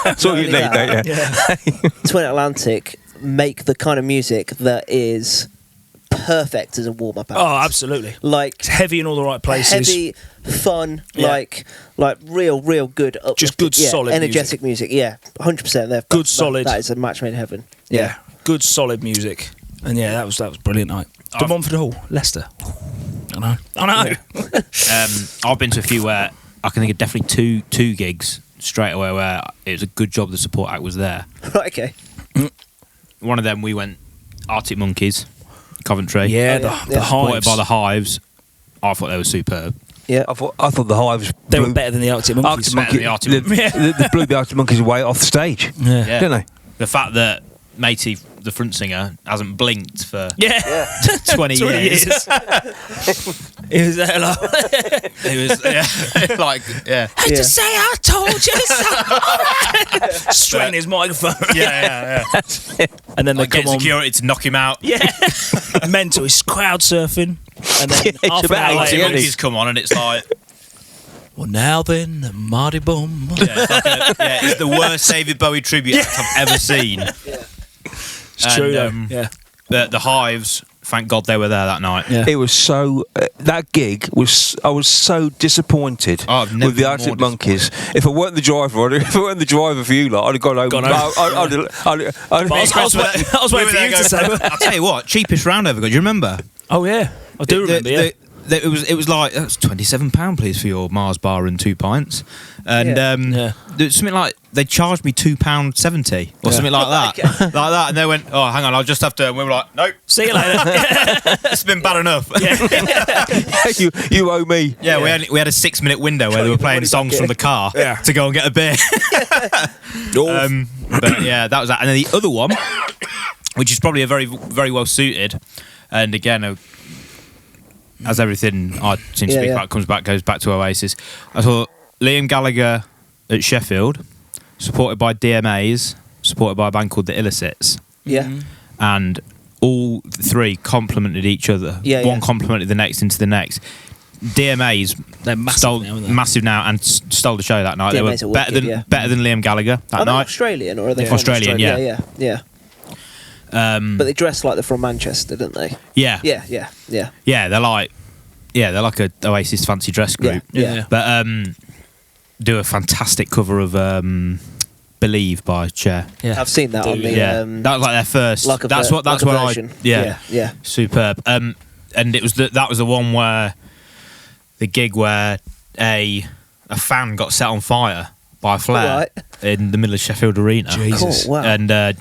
That's all you
Not
need,
only
don't you?
Yeah.
Twin Atlantic make the kind of music that is perfect as a warm-up act.
Oh, absolutely.
Like
It's heavy in all the right places.
heavy, fun,
Yeah.
like real good, uplifting,
Just good, solid
energetic music. Yeah, 100%.
Good, solid.
That is a match made in heaven.
Yeah. Good, solid music. And yeah, that was brilliant night. The Montford Hall, Leicester. I know.
I've been to a few where I can think of definitely two gigs straight away where it was a good job the support act was there.
Right. Okay.
One of them we went Arctic Monkeys, Coventry.
Yeah,
Oh,
the
yeah.
Supported
Hives.
by the Hives. I thought they were superb.
Yeah.
I thought the Hives.
They were
blew-
better than the Arctic Monkeys.
Better than the Arctic Monkeys.
They blew the Arctic Monkeys away off the stage,
Yeah.
Yeah.
didn't they?
The fact that Matey, the front singer, hasn't blinked for
Yeah.
20 years.
It was like,
It was like
Yeah.
just say I told you so. Strain his microphone.
yeah.
And then they
Like get
come on.
security to knock him out.
Yeah. Mental. He's crowd surfing. And then
Yeah,
half
it's
an hour
about
Arctic
later,
80.
Monkeys come on and it's like
well, now then, the Marty Bum.
it's the worst David Bowie tribute act I've ever seen.
It's true, though. Yeah.
The Hives, thank God they were there that night.
Yeah.
It was so. That gig was. I was so disappointed
Oh, I've never
with the
been
Arctic
more
Monkeys. If I weren't the driver for you lot, I'd have gone home.
Gone home.
I'd
I was waiting for you to say that.
I'll tell you what, cheapest round ever. Do you remember?
Oh, yeah. I do remember, yeah.
It was like that's £27, please, for your Mars bar and 2 pints, and
Yeah.
there's something like they charged me £2.70 or something like that,
Okay.
like that, and they went, "Oh, hang on, I'll just have to." And we were like, "Nope,
See you later.
it's been bad enough."
you owe me.
Yeah, we had a 6-minute window where they were playing songs from the car to go and get a beer. But yeah, that was that. And then the other one, which is probably a very, very well suited, and again, as everything I seem to speak about goes back to Oasis. I thought Liam Gallagher at Sheffield, supported by DMAs, supported by a band called The Illicits,
Yeah.
and all three complemented each other.
Yeah,
One
yeah.
complemented the next into the next. DMAs
They're massive now, aren't they?
massive now and stole the show that night. They were
DMAs are
better
wicked,
than
yeah.
better than Liam Gallagher that
Are they
night.
Australian or are they
Yeah.
from
Australian,
Australia? Yeah.
Um,
But they dress like they're from Manchester, don't they?
yeah,
Yeah.
yeah. They're like Yeah, they're like a Oasis fancy dress group.
Yeah.
But do a fantastic cover of Believe by Cher.
Yeah.
I've seen that on the.
Yeah, that was like their first.
Like a
that's
ver-
what. That's
like a
when
version.
Yeah, superb. And it was that was the one where the gig where a fan got set on fire by a flare in the middle of Sheffield Arena.
Jesus.
Cool, wow.
And they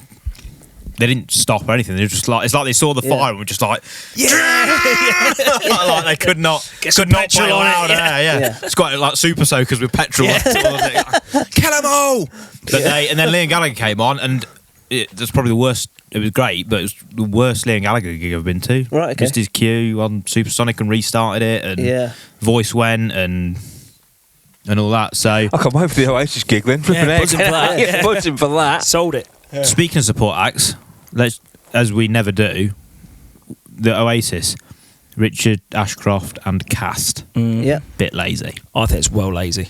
didn't stop or anything. They were just like, it's like they saw the fire and were just like, like they could not play loud. Yeah. It's quite like Super Soakers with petrol. Kill them all. But and then Liam Gallagher came on, and that's probably the worst. It was great, but it was the worst Liam Gallagher gig I've been to.
Right, okay.
Missed his cue on Supersonic and restarted it, and voice went and all that. So
I can't wait for the Oasis gig then.
Buzzing for that.
Buzzing for that.
Sold it.
speaking of support acts, let's, as we never do, the Oasis, Richard Ashcroft and Cast.
Yeah.
Bit lazy.
I think it's well lazy.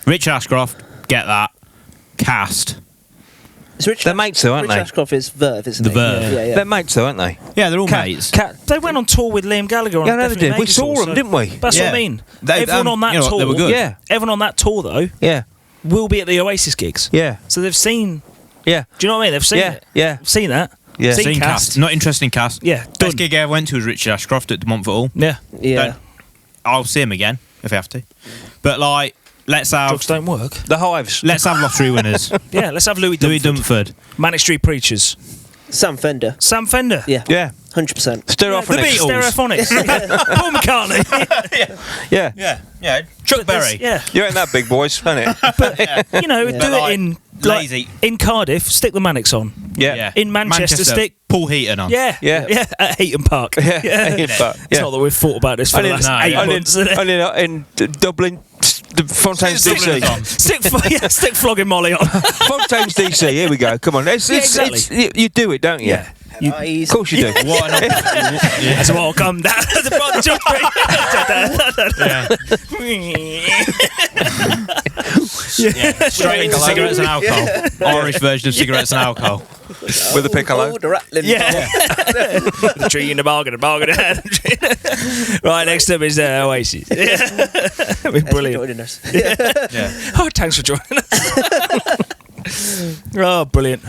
Richard Ashcroft, get that. Cast.
It's Richard,
They're mates though, aren't
Richard
they?
Ashcroft is Verve, isn't
The
he?
Verve.
Yeah, yeah.
They're mates though, aren't they?
Yeah, they're all mates.
They went on tour with Liam Gallagher on
Yeah,
a
no, they
Definitely
did. We
Maybe
saw
tour,
them,
so
didn't we?
That's
Yeah.
what I mean.
They-
Everyone on that
you know what,
tour,
they were good.
Yeah,
everyone on that tour though,
yeah,
will be at the Oasis gigs.
yeah,
So they've seen.
yeah,
Do you know what I mean? They've seen
yeah,
it.
yeah.
Seen that.
Yeah.
Seen
Seen
Cast.
Cast. Not interested in Cast.
Yeah. Done.
Best gig I ever went to was Richard Ashcroft at the Montfort Hall.
Yeah.
Yeah.
Don't- I'll see him again if I have to. But like, let's have
Drugs don't work.
The Hives.
let's have lottery winners.
Yeah. Let's have Louis
Louis
Dunford.
Dunford.
Manic Street Preachers.
Sam Fender.
Sam Fender.
Yeah.
Yeah.
100%.
The
Stereophonics.
Beatles. Stereophonics. Paul McCartney.
Yeah.
Yeah. Chuck Berry.
Yeah.
You ain't that big, boys, ain't it?
You know, do
But,
it
like,
in
lazy.
in Cardiff. Stick the Manics on.
Yeah.
In Manchester, stick.
Paul Heaton on.
Yeah.
Yeah.
At Heaton Park.
Yeah.
It's not that we've thought about this for the last 8 months. is it?
And in Dublin, the Fontaine's
Dublin's
DC.
on.
Stick flogging Molly on.
Fontaine's DC. Here we go. Come on.
Exactly.
You do it, don't you?
Yeah.
Of course you do.
What an
As well, come down to the bottom jump
Straight into cigarettes and alcohol. Irish version of cigarettes and alcohol.
With a piccolo.
Oh, the Rutland.
Yeah. The tree in the bargain, Right, next up is Oasis. Brilliant.
Joining us.
Oh, thanks for joining us. Oh, brilliant.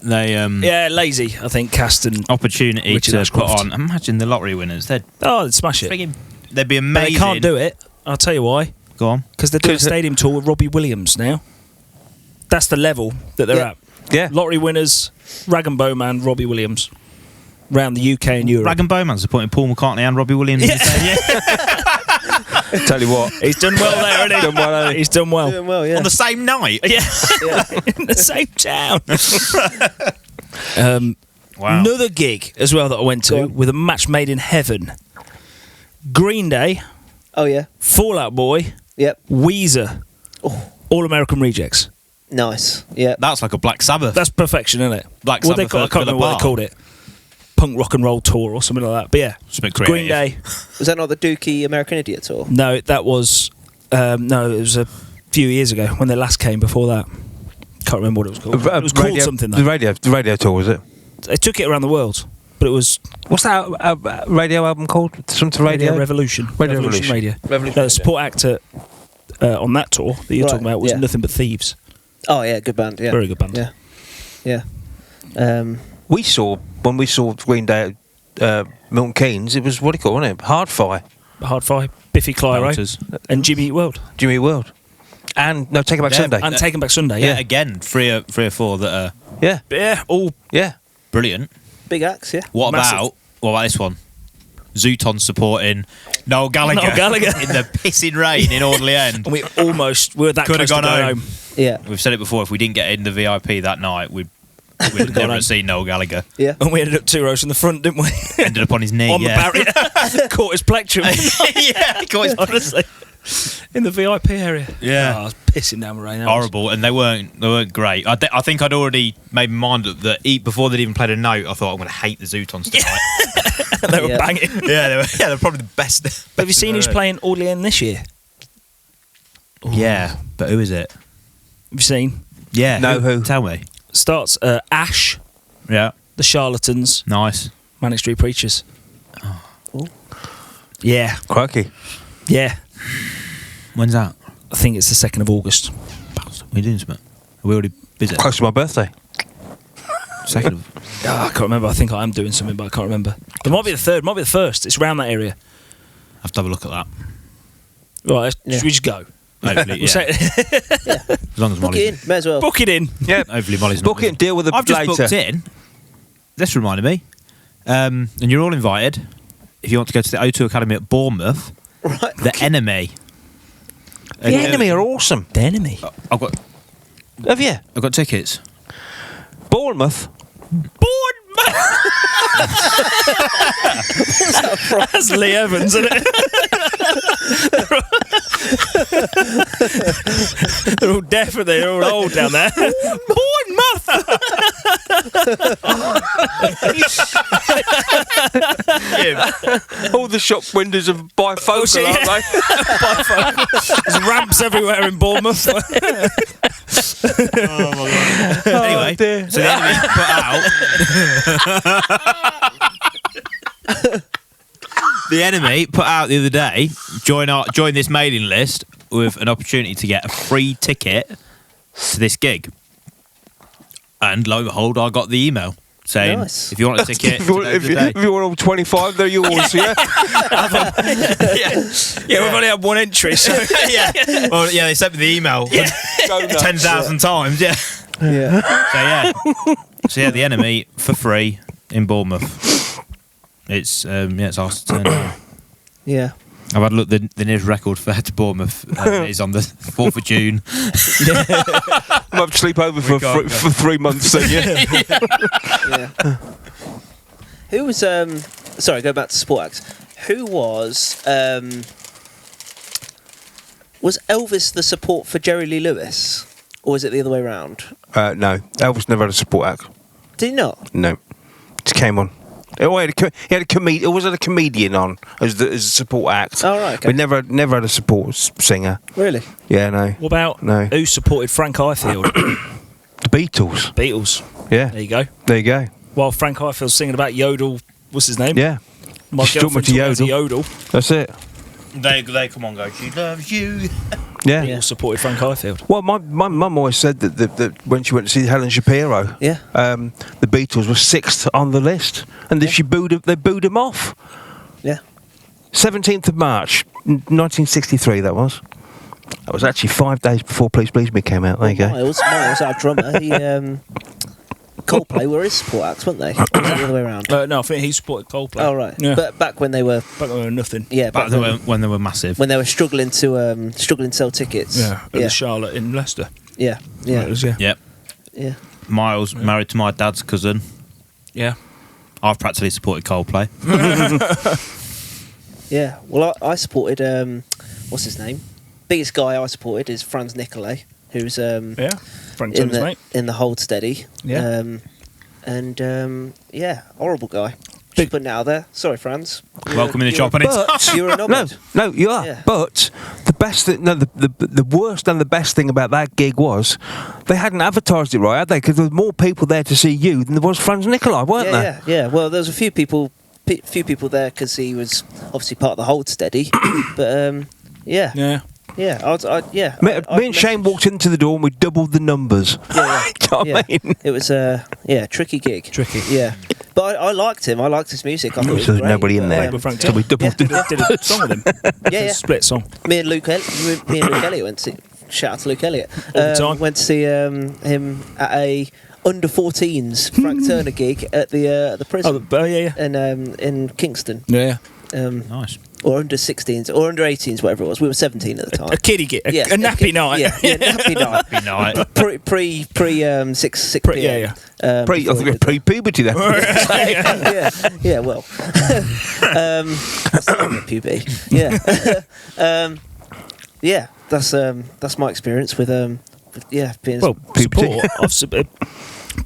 They
Lazy, I think, Cast and
opportunity
Richard
to
Ashcroft.
put on. Imagine the lottery winners. They'd
smash it.
they'd be
But
amazing.
they can't do it. I'll tell you why.
Go on.
Because they're doing a stadium tour with Robbie Williams now. That's the level that they're at.
Yeah.
Lottery winners, Rag and Bowman, Robbie Williams, round the UK and Europe.
Rag and Bowman's appointing Paul McCartney and Robbie Williams.
Yeah.
Tell you what.
He's done well there, hasn't he?
Done well, hasn't he?
He's done well.
Doing well, yeah.
On the same night.
Yeah. In the same town.
Wow.
Another gig as well that I went
Go
to
on.
with a match made in heaven. Green Day,
Oh, yeah.
Fall Out Boy,
Yep.
Weezer,
Oh,
All American Rejects.
nice. Yeah.
That's like a Black Sabbath.
That's perfection, isn't it?
Black
What they
Sabbath
call, I
for
can't
the
remember what
bar.
they called it. Punk rock and roll tour or something like that. But yeah,
It's a bit
Green
creative.
Day.
Was that not the Dookie American Idiot tour?
No, that was no, it was a few years ago when they last came. Before that, can't remember what it was called. It was called something.
The
Though.
radio tour, was it?
They took it around the world, but it was
What's that radio album called? Something radio?
Revolution.
Radio
Revolution Radio.
Revolution
No,
Radio.
the support actor on that tour that you're talking
Right,
about was
yeah.
Nothing But Thieves.
Oh, yeah. Good band. Yeah.
Very good band.
Yeah. Yeah.
When we saw Green Day at Milton Keynes, it was, what do you call it, wasn't it? Hardfire.
Hardfire, Biffy Clyro,
Belters.
and Jimmy Eat World.
Jimmy Eat World. And, no, Take It Back
Yeah,
Sunday.
And Taking Back Sunday,
Yeah,
yeah.
again, three or four that are
Yeah,
But yeah, all
yeah.
brilliant.
Big acts, yeah.
What
Massive.
about this one? Zooton supporting Noel Gallagher,
Noel Gallagher.
in the pissing rain in Audley End.
and we were that
Could
close
have
to
gone
going
home.
home.
Yeah.
We've said it before. If we didn't get in the VIP that night, we'd
gone
never
home.
seen Noel Gallagher.
Yeah.
And we ended up 2 rows in the front, didn't we?
Ended up on his knee.
On
yeah.
the barrier. Caught his plectrum.
Yeah, he got his
Honestly. In the VIP area.
Yeah.
Oh, I was pissing down the rain.
horrible, and they weren't great. I think I'd already made my mind up that before they'd even played a note, I thought I'm going to hate the Zootons tonight.
They were
Yeah.
banging.
They're probably the best.
Have you seen who's playing Audley End this year?
Yeah, but who is it?
Have you seen?
Yeah,
No, who?
Tell me.
Starts Ash,
Yeah,
The Charlatans,
nice.
Manic Street Preachers. Yeah,
Crikey.
yeah.
When's that?
I think it's the 2nd of August.
What are you doing, Smith? Are we already busy?
Close to my birthday.
Second of...
I can't remember. I think I am doing something, but I can't remember. It might be the 3rd, might be the 1st. It's around that area.
I have to have a look at that.
Right, should we just go?
Hopefully,
We'll say-
As long as
Book
Molly's...
it in. May as well.
Book it in.
Yeah.
Hopefully Molly's
Book
not
it and deal with it
I've just
later.
booked in. This reminded me. And you're all invited if you want to go to the O2 Academy at Bournemouth.
Right.
The Enemy.
The Enemy are awesome.
The Enemy.
I've got tickets.
Bournemouth.
That's Lee Evans, isn't it? They're all deaf, and they're all old down there. Bournemouth.
All the shop windows are bifocal, aren't they?
There's ramps everywhere in Bournemouth.
Anyway,
dear.
so the Enemy put out... The Enemy put out the other day, join this mailing list with an opportunity to get a free ticket to this gig. And lo and behold, I got the email saying,
Nice.
if you want a ticket,
If you want-
to go
if
to
you
the day.
if you want all 25, they're yours, yeah?
Yeah, we've only had one entry, so
yeah. Well, yeah, they sent me the email
Go nuts.
10,000 times, yeah.
Yeah.
So yeah, the Enemy for free in Bournemouth. It's it's ours to turn down.
Yeah.
I've had a look. The nearest record fair to Bournemouth is on the 4th of June.
I'll have to sleep over for 3 months then, yeah?
Yeah. Who was sorry, go back to sport acts. Who was Elvis the support for Jerry Lee Lewis? Or was it the other way around?
No, Elvis never had a support act.
Did he not?
No. Just came on. Oh, he had a comedian. Or was it a comedian on as a support act?
Oh, right, okay.
We never had a support singer.
Really?
Yeah, no.
what about
No.
who supported Frank Highfield?
The Beatles.
Beatles.
Yeah.
There you go.
There you go.
While Frank Highfield's singing about Yodel, what's his name?
Yeah.
My
She taught me
girlfriend
to
taught me to Yodel.
That's it.
They come on, go. She loves you.
Yeah.
Beatles supported Frank Highfield.
Well, my mum always said that when she went to see Helen Shapiro,
Yeah.
the Beatles were 6th on the list, and if she they booed him off.
Yeah.
17th of March, 1963. That was. That was actually 5 days before Please Please Me came out. There you go.
Miles our drummer. He Coldplay were his support acts, weren't they? Or was it the other way around?
No, I think he supported Coldplay.
Oh right.
Yeah.
But back when they were
Back when we were nothing.
back
When they were massive.
when they were struggling to sell tickets.
Yeah, at
Yeah.
the Charlotte in Leicester.
Yeah. Yeah.
It was, yeah.
Yep.
Yeah.
Miles married to my dad's cousin.
Yeah.
I've practically supported Coldplay.
Yeah. Well, I supported what's his name? Biggest guy I supported is Franz Nicolay, who's
Yeah. Frank
in
Jones,
the
mate.
in the Hold Steady.
Yeah.
Yeah, horrible guy. Just
Big-
putting it out there. Sorry, Franz.
Welcome in the shop, and it's
But
You're a
no,
knobhead.
no, you are.
Yeah.
But the best, the worst and the best thing about that gig was they hadn't advertised it right, had they? Because there was more people there to see you than there was Franz Nicolay, weren't there?
Yeah. Well, there was a few people there because he was obviously part of the Hold Steady. But yeah.
Yeah.
Yeah, yeah.
Me and Shane walked into the door and we doubled the numbers.
Yeah,
Do you know what I mean?
It was a tricky gig.
Tricky.
Yeah, but I liked him. I liked his music. I thought it was
So there's
great.
nobody in there.
With Frank
So we doubled
Did
the
a song with him.
Yeah.
Split song.
Me and Luke Elliott went to shout out to Luke Elliott.
All the time.
Went to see him at a under 14s Frank Turner gig at the prison
Yeah.
in Kingston.
Yeah.
nice.
Or under 16s, or under 18s, whatever it was. We were 17 at the time.
A kiddie gig. A
Yeah,
nappy night.
Yeah, nappy night.
Be nice.
Pre 6
Pre-
p.m.
yeah,
Um,
I
before
think
the-
it's pre-puberty then.
yeah, well, that's not puberty. Yeah, yeah, that's my experience with being
Well,
Puberty.
support.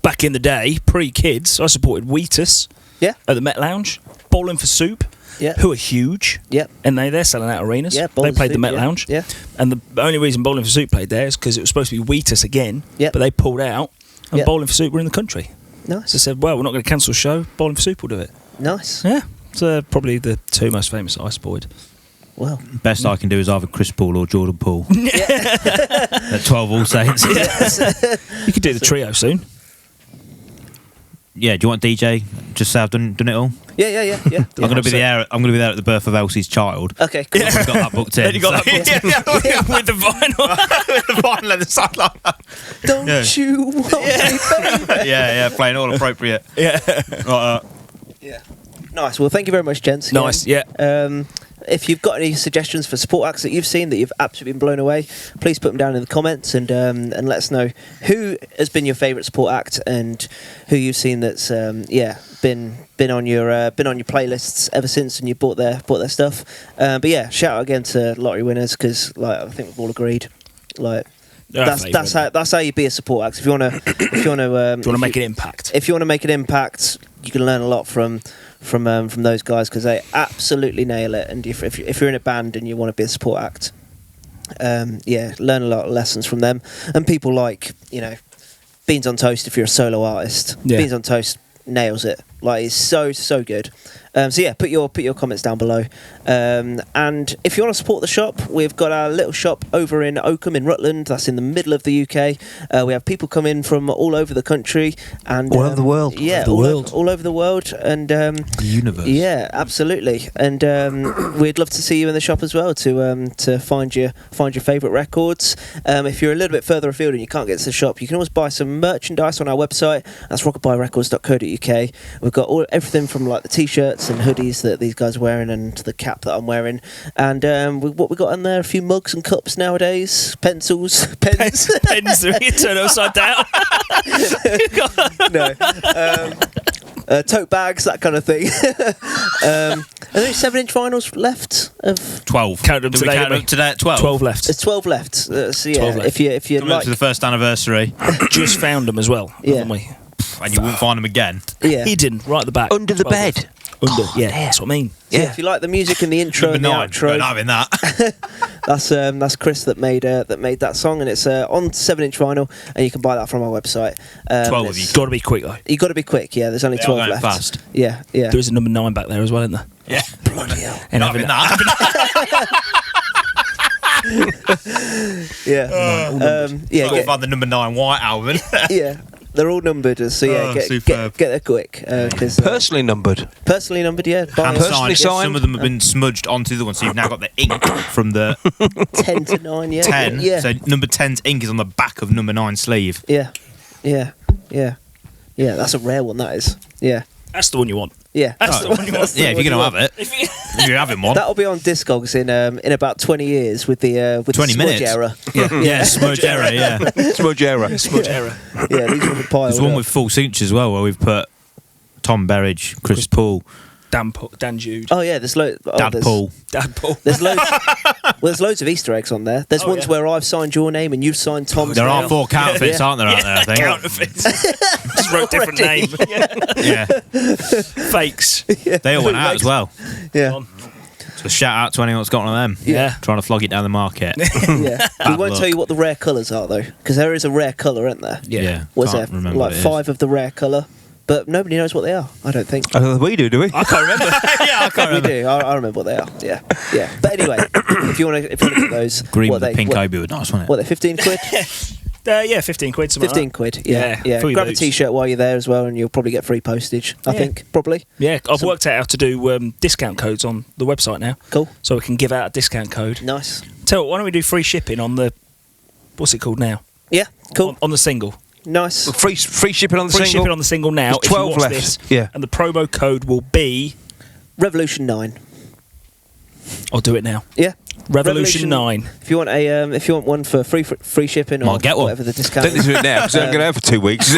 Back in the day, pre-kids, I supported Wheatus
yeah,
at the Met Lounge. Bowling for Soup,
yeah,
who are huge,
yeah,
and they're selling out arenas.
yeah.
They
Bowling
played the
Soup,
Met
yeah,
Lounge,
Yeah,
and the only reason Bowling for Soup played there is because it was supposed to be Wheatus again,
Yep.
but they pulled out, and
Yep.
Bowling for Soup were in the country. So
nice,
I said, well, we're not going to cancel the show. Bowling for Soup will do it.
nice.
Yeah, So probably the two most famous I supported.
Well,
Best I can do is either Chris Paul or Jordan Poole. At 12 All Saints.
You could do the trio soon.
Yeah, do you want DJ? Just say I've done it all.
yeah.
I'm going to be there. I'm going to be there at the birth of Elsie's child.
Okay, cool.
I've got that booked in.
Then you got that booked in. With the vinyl.
With the vinyl at the sideline.
Don't you want me, baby?
Yeah, playing all appropriate.
Yeah.
Yeah. Nice. Well, thank you very much, gents. again.
Nice, yeah.
If you've got any suggestions for support acts that you've seen that you've absolutely been blown away, please put them down in the comments and let us know who has been your favourite support act and who you've seen that's been on your playlists ever since and you bought their stuff. But yeah, shout out again to lottery winners because I think we've all agreed that's how you be a support act. If you want to
make an impact.
If you want to make an impact, you can learn a lot from those guys because they absolutely nail it. And if you're in a band and you want to be a support act, learn a lot of lessons from them. And people like Beans on Toast. If you're a solo artist, Beans on Toast nails it. Like it's so good. So yeah, put your comments down below. And if you want to support the shop, we've got our little shop over in Oakham in Rutland. That's in the middle of the UK. We have people come in from all over the country and
all over the world.
Yeah, all over the world and
the universe.
Yeah, absolutely. And we'd love to see you in the shop as well to find your favourite records. If you're a little bit further afield and you can't get to the shop, you can always buy some merchandise on our website. That's rockabuyrecords.co.uk. We've got everything from like the t-shirts and hoodies that these guys are wearing and the cap that I'm wearing. And what we got in there, a few mugs and cups nowadays, pencils, pens.
Pens that you turn upside down.
No. Tote bags, that kind of thing. Are there 7-inch vinyls left? Of
12.
Count them
Did we
today,
count them today at 12?
12 left.
There's 12 left. So yeah,
12 left.
if you
Coming up
like,
to the first anniversary,
Just found them as well, haven't we?
and you wouldn't find them again.
yeah.
Hidden right at the back.
Under the
12
bed.
left. Under, that's what I mean.
So if you like the music and the intro
Number
and the
9.
outro,
We're not having that.
that's Chris that made that song, and it's on 7-inch vinyl, and you can buy that from our website.
12 of you.
Got to be quick though.
You got to be quick. Yeah, there's only
They are
12
going
left.
fast.
Yeah.
There is a number 9 back there as well, isn't there?
Yeah.
Bloody hell.
And
Not having that.
Yeah.
Yeah,
Get,
find the number 9 White album.
yeah. They're all numbered, so yeah, get
superb.
there quick.
Personally numbered.
Personally numbered, yeah. Buy
Hand
it.
Personally signed.
Some of them have been smudged onto the one, so you've now got the ink from the
10 to 9, yeah.
10.
Yeah.
So number 10's ink is on the back of number 9's sleeve.
Yeah. That's a rare one, that is. Yeah.
That's the one you want.
Yeah.
That's the one you want.
Yeah, if you're going to have it. If you're having one.
That'll be on Discogs in about 20 years with the
20
the smudge
minutes.
era.
Yeah, smudge error, yeah.
Smudge error.
Smudge error.
Yeah, these will be piled
There's one
up.
with full signatures as well, where we've put Tom Berridge, Chris Paul,
Dan Jude.
Oh yeah, there's loads.
Dad Paul.
Dad Paul.
There's loads. Well, there's loads of Easter eggs on there. There's ones where I've signed your name and you've signed Tom's.
There
name.
are 4 counterfeits, aren't there, out there, I think?
Counterfeits. Just wrote different
Already.
name.
Yeah.
Fakes.
They all went out as well.
Yeah,
So shout out to anyone that's got one of them.
Yeah.
Trying to flog it down the market.
yeah. We
Bad
won't
luck.
tell you what the rare colours are though, because there is a rare colour, isn't there?
Yeah.
Was
Can't
there
remember
like
what it is.
5 of the rare colour? But nobody knows what they are. I don't think.
I don't think we do we?
I can't remember.
Yeah, I can't
We
remember.
do. I remember what they are. Yeah. But anyway, if you want to get those,
Green
what
with the
they,
pink
what,
obi was nice, wasn't it?
what, they're 15 quid?
Yeah, 15 quid. Something
15
like
quid. Yeah.
fill your
Grab a
boots.
t-shirt while you're there as well, and you'll probably get free postage. I
Yeah.
think probably.
that. Yeah, I've worked out how to do discount codes on the website now,
Cool.
so we can give out a discount code.
Nice.
Tell you what, why don't we do free shipping on the what's it called now?
Yeah. Cool.
On the single.
Nice.
Free shipping on the
Free
single.
shipping on the single now.
There's
if you
12
watch
left.
This,
Yeah.
and the promo code will be.
Revolution 9.
I'll do it now.
Yeah.
Revolution 9.
If you want one for free shipping or
Might get one.
whatever the discount.
Don't do it now because I'm going to have for 2 weeks.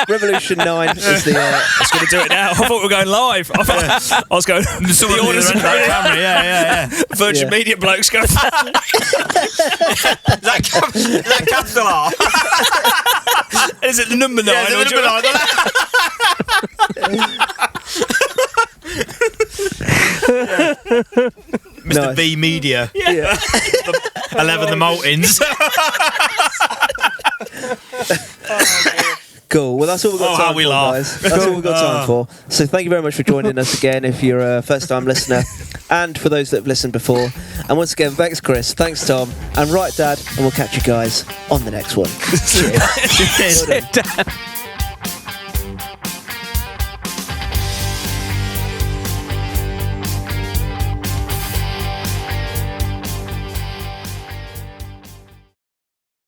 Revolution 9 is the.
I was going to do it now. I thought we were going live. I was going. The orders are
camera, yeah.
Virgin
Yeah.
Media blokes go.
Is that capital R?
Is it the number 9?
Yeah,
or
the
do you-
Mr.
Nice.
V Media.
Yeah.
11 the Maltins.
Cool. Well, that's all we've got time for, guys. That's all we've got time for. So thank you very much for joining us again if you're a first-time listener, and for those that have listened before. And once again, thanks, Chris. Thanks, Tom. And right, Dad. And we'll catch you guys on the next one. Cheers.
Cheers.